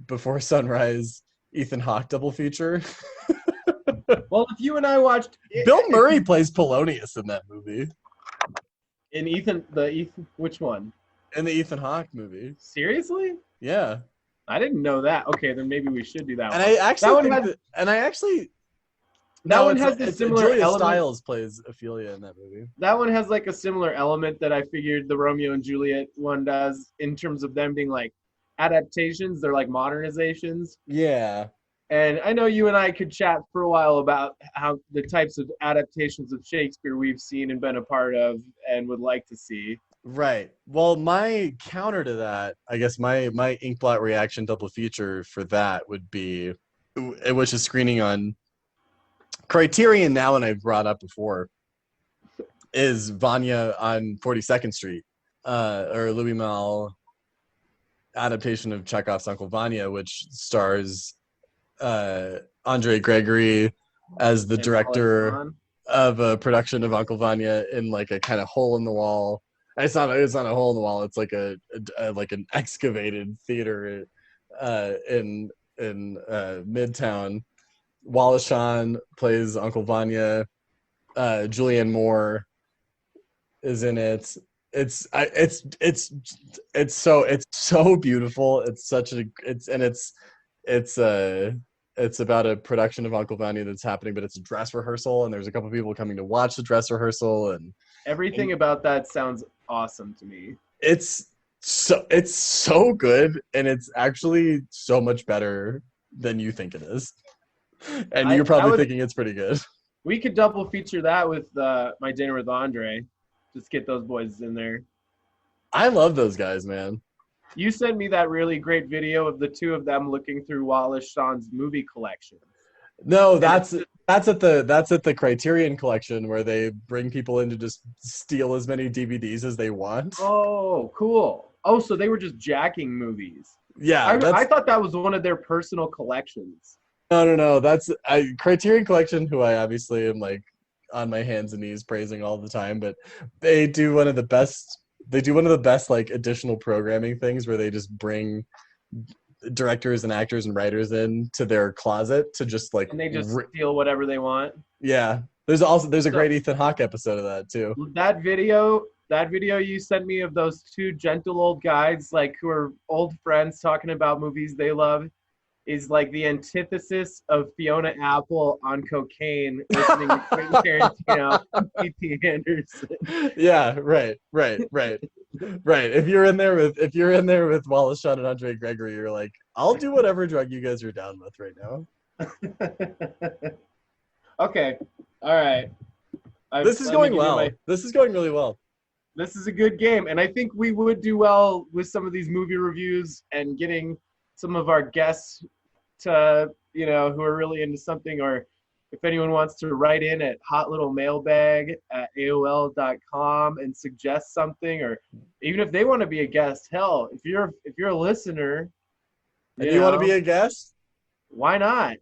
Before Sunrise Ethan Hawke double feature. Well, if you and I watched... Bill Murray plays Polonius in that movie. In which one? In the Ethan Hawke movie. Seriously? Yeah. I didn't know that. Okay, then maybe we should do that and one. That one has a similar Julia element. Stiles plays Ophelia in that movie. That one has like a similar element that I figured the Romeo and Juliet one does in terms of them being like adaptations. They're like modernizations. Yeah. And I know you and I could chat for a while about how the types of adaptations of Shakespeare we've seen and been a part of and would like to see. Right. Well, my counter to that, I guess my Inkblot reaction double feature for that would be, which is screening on Criterion now, and I've brought up before, is Vanya on 42nd Street, or Louis Malle adaptation of Chekhov's Uncle Vanya, which stars Andre Gregory as the director, of a production of Uncle Vanya in like a kind of hole in the wall. It's not a hole in the wall. It's like a like an excavated theater in Midtown. Wallace Shawn plays Uncle Vanya. Julianne Moore is in it. It's so beautiful. It's about a production of Uncle Vanya that's happening, but it's a dress rehearsal, and there's a couple people coming to watch the dress rehearsal, and Everything about that sounds awesome to me. it's so good, and it's actually so much better than you think it is, and you're probably thinking it's pretty good. We could double feature that with My Dinner with Andre. Just get those boys in there. I love those guys, man. You sent me that really great video of the two of them looking through Wallace Shawn's movie collection. No, that's at the Criterion Collection, where they bring people in to just steal as many DVDs as they want. Oh, cool. Oh, so they were just jacking movies. Yeah, I thought that was one of their personal collections. No. That's Criterion Collection, who I obviously am like on my hands and knees praising all the time, but they do one of the best like additional programming things where they just bring directors and actors and writers in to their closet to just like, and they just steal whatever they want. Yeah, there's a great Ethan Hawke episode of that too. That video you sent me of those two gentle old guys like who are old friends talking about movies they love is like the antithesis of Fiona Apple on cocaine listening to Quentin Tarantino and P.T. Anderson. Yeah, right. If you're in there with Wallace Shawn and Andre Gregory, you're like, I'll do whatever drug you guys are down with right now. Okay. All right. This is going well. This is going really well. This is a good game, and I think we would do well with some of these movie reviews and getting some of our guests to, who are really into something, or if anyone wants to write in at hotlittlemailbag@aol.com and suggest something, or even if they want to be a guest, hell, if you're a listener and you want to be a guest, why not?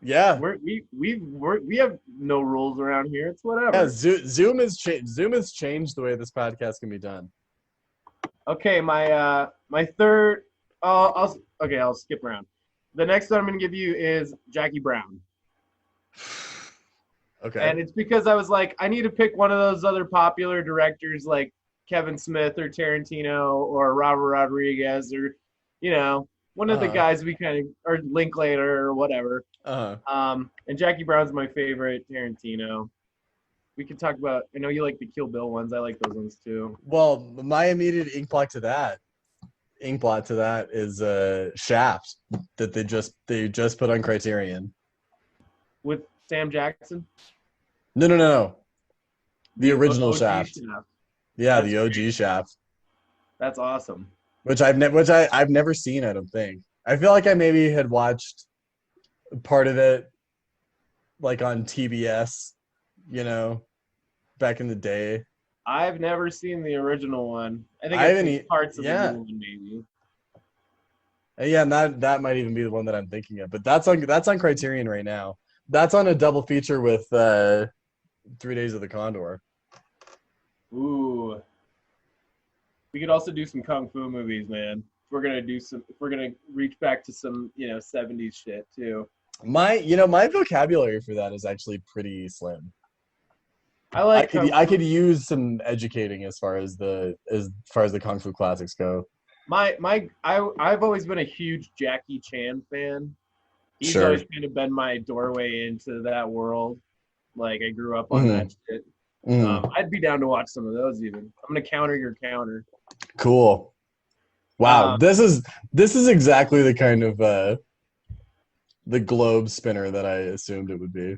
Yeah, we have no rules around here. It's whatever. Yeah, Zoom has changed the way this podcast can be done. Okay, my third. I'll skip around. The next one I'm going to give you is Jackie Brown. Okay. And it's because I was like, I need to pick one of those other popular directors like Kevin Smith or Tarantino or Robert Rodriguez or, one of the guys we kind of, or Linklater or whatever. And Jackie Brown's my favorite Tarantino. We could talk about, I know you like the Kill Bill ones. I like those ones too. Well, my immediate inkblot to that is Shaft that they just put on Criterion. With Sam Jackson? No. The original OG Shaft. Shaft. Yeah, That's the OG great. Shaft. That's awesome. Which I've never seen, I don't think. I feel like I maybe had watched part of it like on TBS, back in the day. I've never seen the original one. I think I've I've seen seen parts of the new one, maybe. Yeah, and that might even be the one that I'm thinking of. But that's on Criterion right now. That's on a double feature with 3 Days of the Condor. Ooh. We could also do some kung fu movies, man. If we're gonna reach back to some, 70s shit too. My vocabulary for that is actually pretty slim. I could use some educating as far as the kung fu classics go. I've always been a huge Jackie Chan fan. He's always kind of been my doorway into that world. Like I grew up on that shit. I'd be down to watch some of those even. I'm gonna counter your counter. Cool. Wow, this is exactly the kind of the globe spinner that I assumed it would be.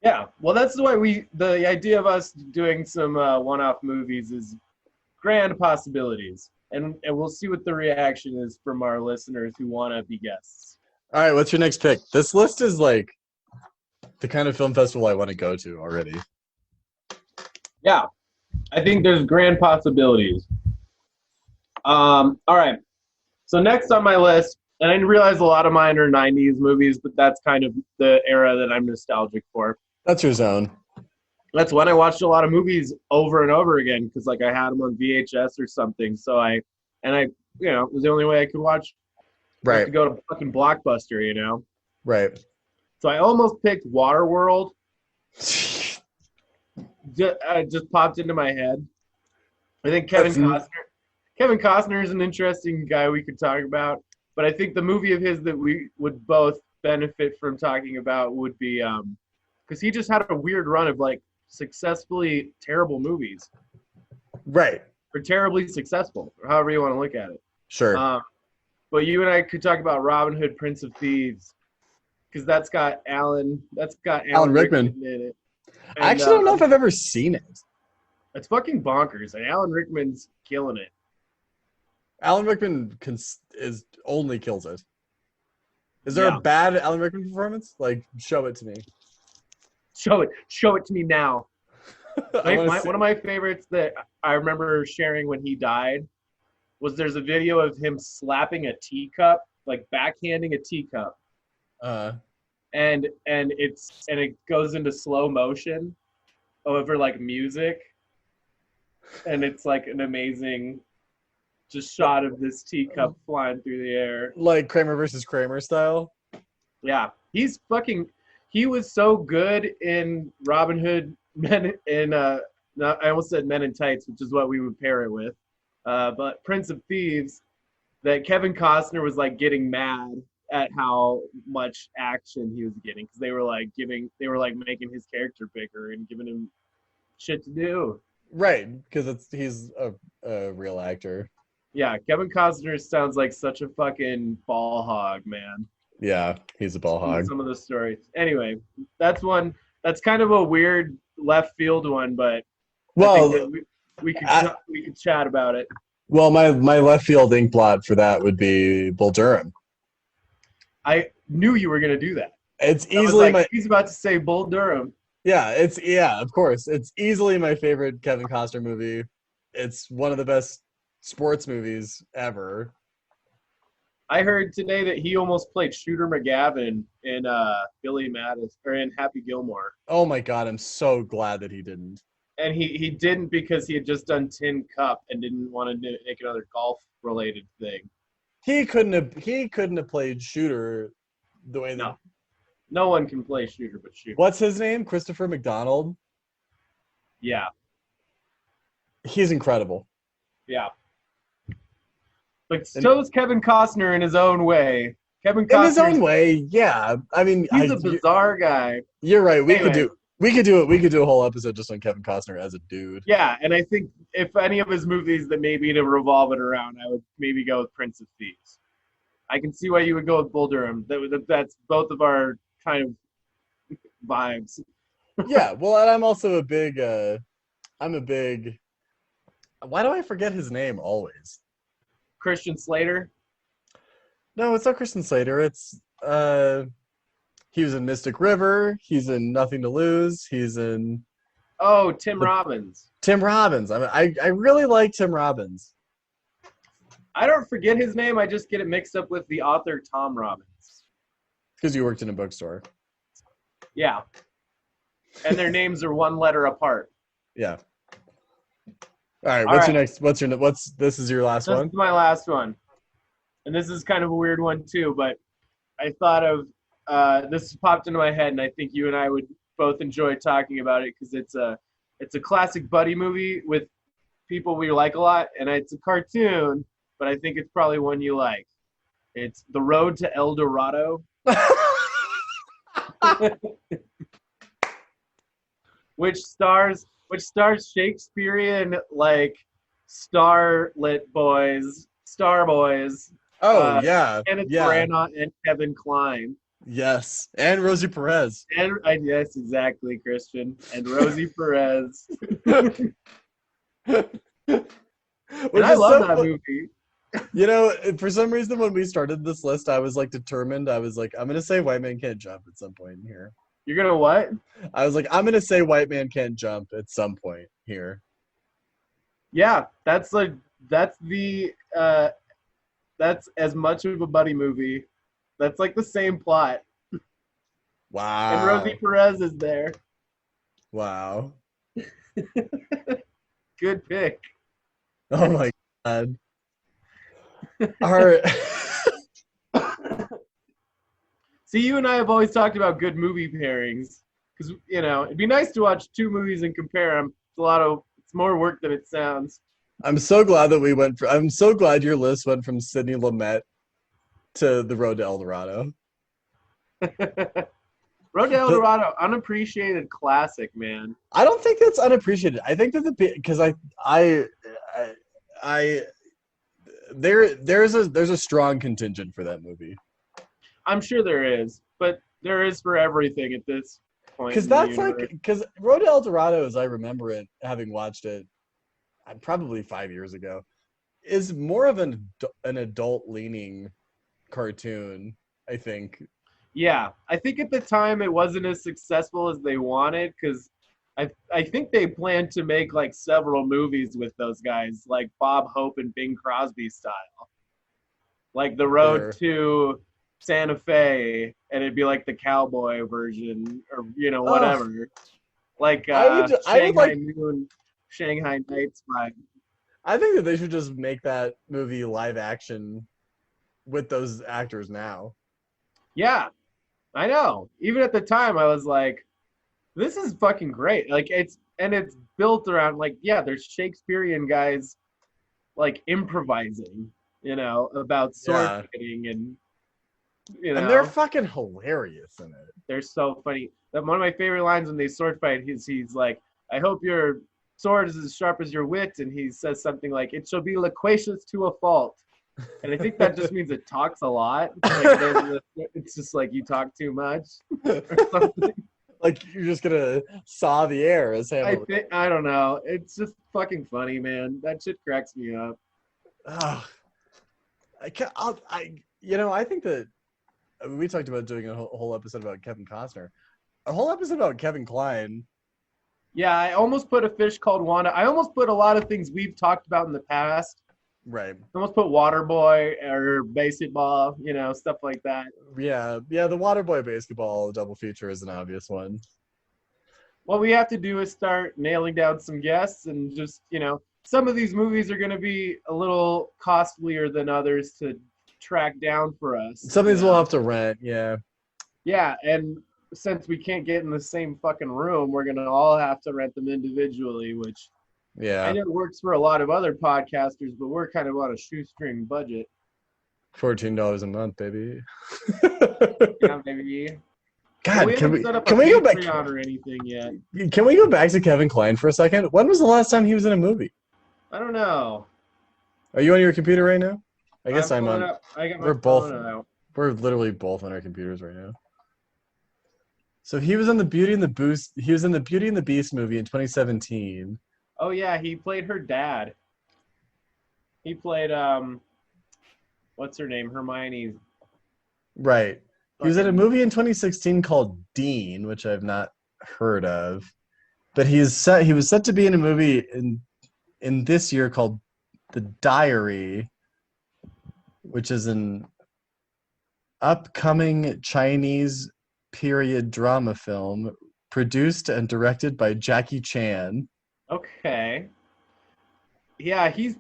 Yeah, well, that's why the idea of us doing some one-off movies is grand possibilities, and we'll see what the reaction is from our listeners who want to be guests. All right, what's your next pick? This list is like the kind of film festival I want to go to already. Yeah, I think there's grand possibilities. All right, so next on my list, and I realize a lot of mine are 90s movies, but that's kind of the era that I'm nostalgic for. That's your zone. That's when I watched a lot of movies over and over again because like I had them on VHS or something. So I it was the only way I could watch. I have Right. to go to fucking Blockbuster, you know. Right. So I almost picked Waterworld. Just popped into my head. I think Kevin Costner is an interesting guy we could talk about, but I think the movie of his that we would both benefit from talking about would be because he just had a weird run of like successfully terrible movies, Right. or terribly successful, or however you want to look at it. Sure. But you and I could talk about Robin Hood, Prince of Thieves, because that's got Alan Rickman in it. And, I actually don't know if I've ever seen it. It's fucking bonkers, and Alan Rickman's killing it. Alan Rickman only kills it. Is there a bad Alan Rickman performance? Like, show it to me. Show it to me now. One of my favorites that I remember sharing when he died was there's a video of him slapping a teacup, like backhanding a teacup. And it goes into slow motion over like music, and it's like an amazing just shot of this teacup flying through the air, like Kramer versus Kramer style. Yeah, he was so good in Robin Hood I almost said Men in Tights, which is what we would pair it with, but Prince of Thieves, that Kevin Costner was like getting mad at how much action he was getting because they were like making his character bigger and giving him shit to do. Right, because he's a real actor. Yeah, Kevin Costner sounds like such a fucking ball hog, man. Yeah, he's a ball hog. Some of the stories. Anyway, that's kind of a weird left field one, but well, I think we could chat about it. Well, my left field ink blot for that would be Bull Durham. I knew you were gonna do that. It's easily he's about to say Bull Durham. Yeah, of course. It's easily my favorite Kevin Costner movie. It's one of the best sports movies ever. I heard today that he almost played Shooter McGavin in Billy Madison or in Happy Gilmore. Oh my god, I'm so glad that he didn't. And he didn't because he had just done Tin Cup and didn't want to make another golf related thing. He couldn't have played Shooter the way that no one can play Shooter but Shooter. What's his name? Christopher McDonald? Yeah. He's incredible. Yeah. But so is Kevin Costner in his own way. Kevin Costner in his own way, yeah. I mean, he's a bizarre guy. You're right. We could do a whole episode just on Kevin Costner as a dude. Yeah, and I think if any of his movies that maybe to revolve it around, I would maybe go with Prince of Thieves. I can see why you would go with Bull Durham. That's both of our kind of vibes. Yeah, well, and I'm also a big. Why do I forget his name always? Christian Slater? No, it's not Christian Slater. It's he was in Mystic River. He's in Nothing to Lose. He's in Tim Robbins. Tim Robbins. I really like Tim Robbins. I don't forget his name. I just get it mixed up with the author Tom Robbins. Because you worked in a bookstore. Yeah. And their names are one letter apart. Yeah. All right, what's your next? This is your last one? This is my last one. And this is kind of a weird one too, but I thought of this popped into my head, and I think you and I would both enjoy talking about it because it's a classic buddy movie with people we like a lot, and it's a cartoon, but I think it's probably one you like. It's The Road to El Dorado. which stars Shakespearean like star boys. Oh yeah, Kenneth Branagh and Kevin Kline. Yes, and Rosie Perez. And yes, exactly, Christian and Rosie Perez. And I love that movie. You know, for some reason, when we started this list, I was like determined. I was like, I'm gonna say White Man Can't Jump at some point here. You're gonna what? I was like, I'm gonna say White Man Can't Jump at some point here. Yeah, that's as much of a buddy movie. That's like the same plot. Wow. And Rosie Perez is there. Wow. Good pick. Oh my god. Our See, you and I have always talked about good movie pairings because it'd be nice to watch two movies and compare them. It's more work than it sounds. I'm so glad that I'm so glad your list went from Sidney Lumet to The Road to El Dorado. Road to El Dorado, unappreciated classic, man. I don't think that's unappreciated. I think that because there's a strong contingent for that movie. I'm sure there is, but there is for everything at this point. Because Road to El Dorado, as I remember it, having watched it, probably 5 years ago, is more of an adult-leaning cartoon, I think. Yeah, I think at the time it wasn't as successful as they wanted because I think they planned to make like several movies with those guys, like Bob Hope and Bing Crosby style, like The Road to Santa Fe, and it'd be like the cowboy version, or whatever. Like Shanghai Noon, Shanghai Nights vibe. I think that they should just make that movie live action with those actors now. Yeah, I know. Even at the time, I was like, "This is fucking great!" Like it's built around there's Shakespearean guys like improvising, about sword fighting and. And they're fucking hilarious in it. They're so funny. One of my favorite lines when they sword fight is he's like, "I hope your sword is as sharp as your wit," and he says something like, "It shall be loquacious to a fault." And I think that just means it talks a lot. Like it's just like you talk too much or something. Like you're just gonna saw the air as Hamilton. I don't know. It's just fucking funny, man. That shit cracks me up. I think that. We talked about doing a whole episode about Kevin Costner. A whole episode about Kevin Kline. Yeah, I almost put A Fish Called Wanda. I almost put a lot of things we've talked about in the past. Right. I almost put Waterboy or Basketball, stuff like that. Yeah, the Waterboy Basketball double feature is an obvious one. What we have to do is start nailing down some guests and just, some of these movies are going to be a little costlier than others to track down for us. Some of these we'll have to rent, yeah. Yeah, and since we can't get in the same fucking room, we're gonna all have to rent them individually, which I know works for a lot of other podcasters, but we're kind of on a shoestring budget. $14 a month, baby. Yeah, baby. God, can we go back or anything yet? Can we go back to Kevin Kline for a second? When was the last time he was in a movie? I don't know. Are you on your computer right now? I guess I'm on. We're both. We're literally both on our computers right now. So he was in the Beauty and the Beast. He was in the Beauty and the Beast movie in 2017. Oh yeah, he played her dad. He played what's her name? Hermione. Right. He was in a movie in 2016 called Dean, which I've not heard of. But he was set to be in a movie in this year called The Diary, which is an upcoming Chinese period drama film produced and directed by Jackie Chan. Okay. Yeah, he's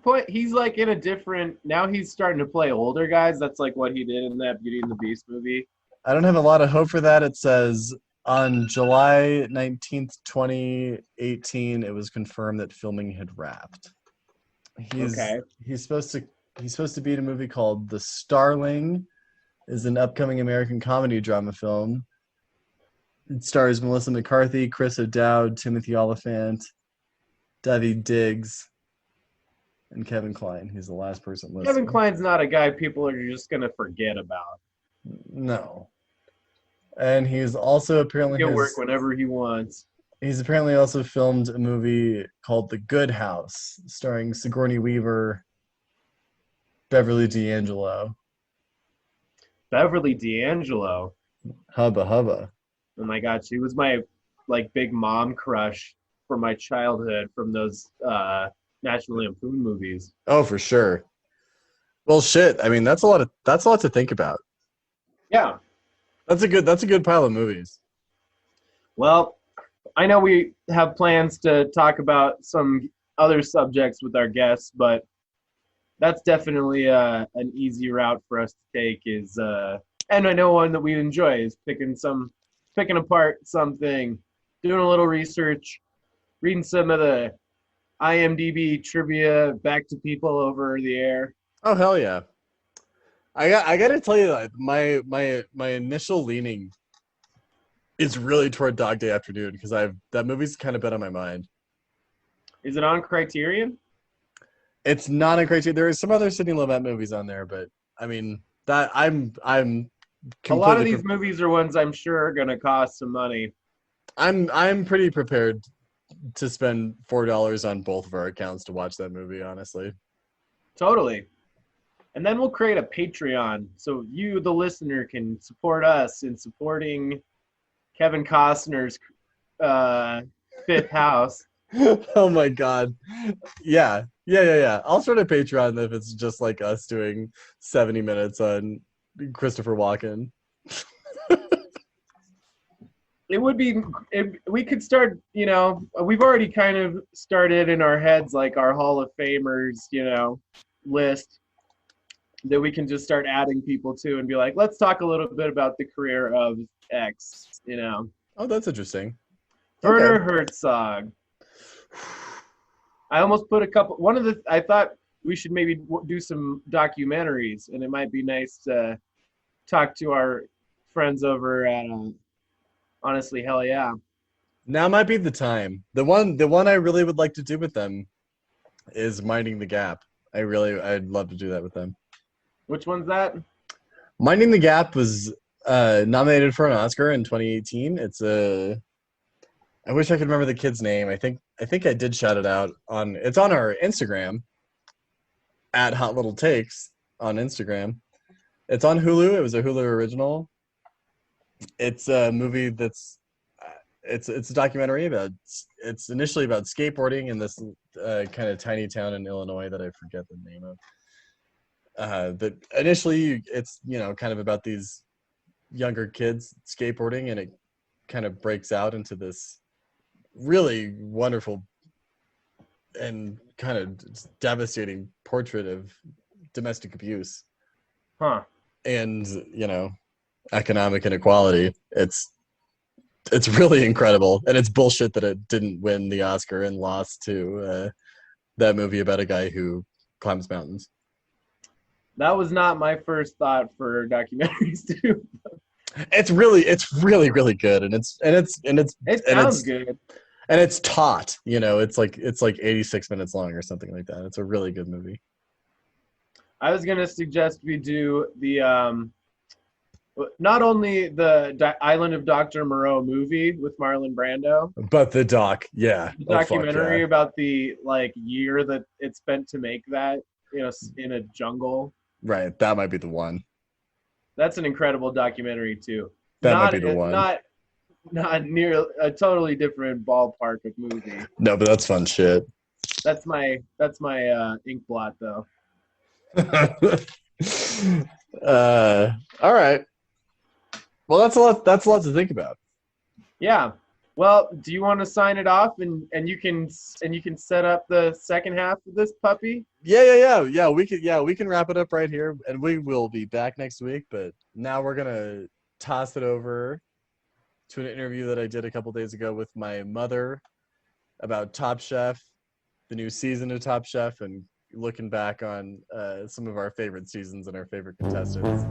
like in a different. Now he's starting to play older guys. That's like what he did in that Beauty and the Beast movie. I don't have a lot of hope for that. It says on July 19th, 2018, it was confirmed that filming had wrapped. He's supposed to be in a movie called The Starling. Is an upcoming American comedy drama film. It stars Melissa McCarthy, Chris O'Dowd, Timothy Oliphant, Daveed Diggs, and Kevin Kline. He's the last person listed. Kevin Kline's not a guy people are just going to forget about. No. And he's also apparently... He'll work whenever he wants. He's apparently also filmed a movie called The Good House, starring Sigourney Weaver, Beverly D'Angelo. Beverly D'Angelo. Hubba hubba. Oh my God, she was my big mom crush for my childhood from those National Lampoon movies. Oh, for sure. Well, shit. I mean, that's a lot to think about. Yeah. That's a good pile of movies. Well, I know we have plans to talk about some other subjects with our guests, but that's definitely an easy route for us to take. And I know one that we enjoy is picking apart something, doing a little research, reading some of the IMDb trivia back to people over the air. Oh hell yeah! I gotta tell you that my initial leaning is really toward Dog Day Afternoon because that movie's kind of been on my mind. Is it on Criterion? It's not a crazy. There are some other Sidney Lumet movies on there, but I mean that I'm A lot of completely these movies are ones I'm sure are going to cost some money. I'm pretty prepared to spend $4 on both of our accounts to watch that movie. Honestly, Totally. And then we'll create a Patreon so you, the listener, can support us in supporting Kevin Costner's Fifth House. oh my god, yeah. I'll start a Patreon if it's just like us doing 70 minutes on Christopher Walken. It would be, we could start, we've already kind of started in our heads like our Hall of Famers, list that we can just start adding people to and be like, let's talk a little bit about the career of X, Oh, that's interesting. Werner Okay. Herzog. I almost put I thought we should maybe do some documentaries, and it might be nice to talk to our friends over at Honestly Hell Yeah. Now might be the time. The one I really would like to do with them is Minding the Gap. I'd love to do that with them. Which one's that? Minding the Gap was nominated for an Oscar in 2018. I wish I could remember the kid's name. I think I did shout it out it's on our Instagram at Hot Little Takes on Instagram. It's on Hulu. It was a Hulu original. It's a movie that's it's a documentary it's initially about skateboarding in this kind of tiny town in Illinois that I forget the name of. That initially it's kind of about these younger kids skateboarding, and it kind of breaks out into this really wonderful and kind of devastating portrait of domestic abuse Huh. and economic inequality. It's really incredible, and it's bullshit that it didn't win the Oscar and lost to that movie about a guy who climbs mountains. That was not my first thought for documentaries too. It's really good, and It sounds good. and it's taut. It's like 86 minutes long or something like that. It's a really good movie. I was gonna suggest we do the not only the Island of Dr. Moreau movie with Marlon Brando, But the doc, yeah, the oh, fuck documentary yeah. about the year that it spent to make that, in a jungle. Right, that might be the one. That's an incredible documentary too. That might be the one. Not near a totally different ballpark of movie. No, but that's fun shit. That's my ink blot though. All right. Well, that's a lot to think about. Yeah. Well, do you want to sign it off and you can set up the second half of this puppy? Yeah. We can wrap it up right here, and we will be back next week. But now we're gonna toss it over to an interview that I did a couple days ago with my mother about Top Chef, the new season of Top Chef, and looking back on some of our favorite seasons and our favorite contestants.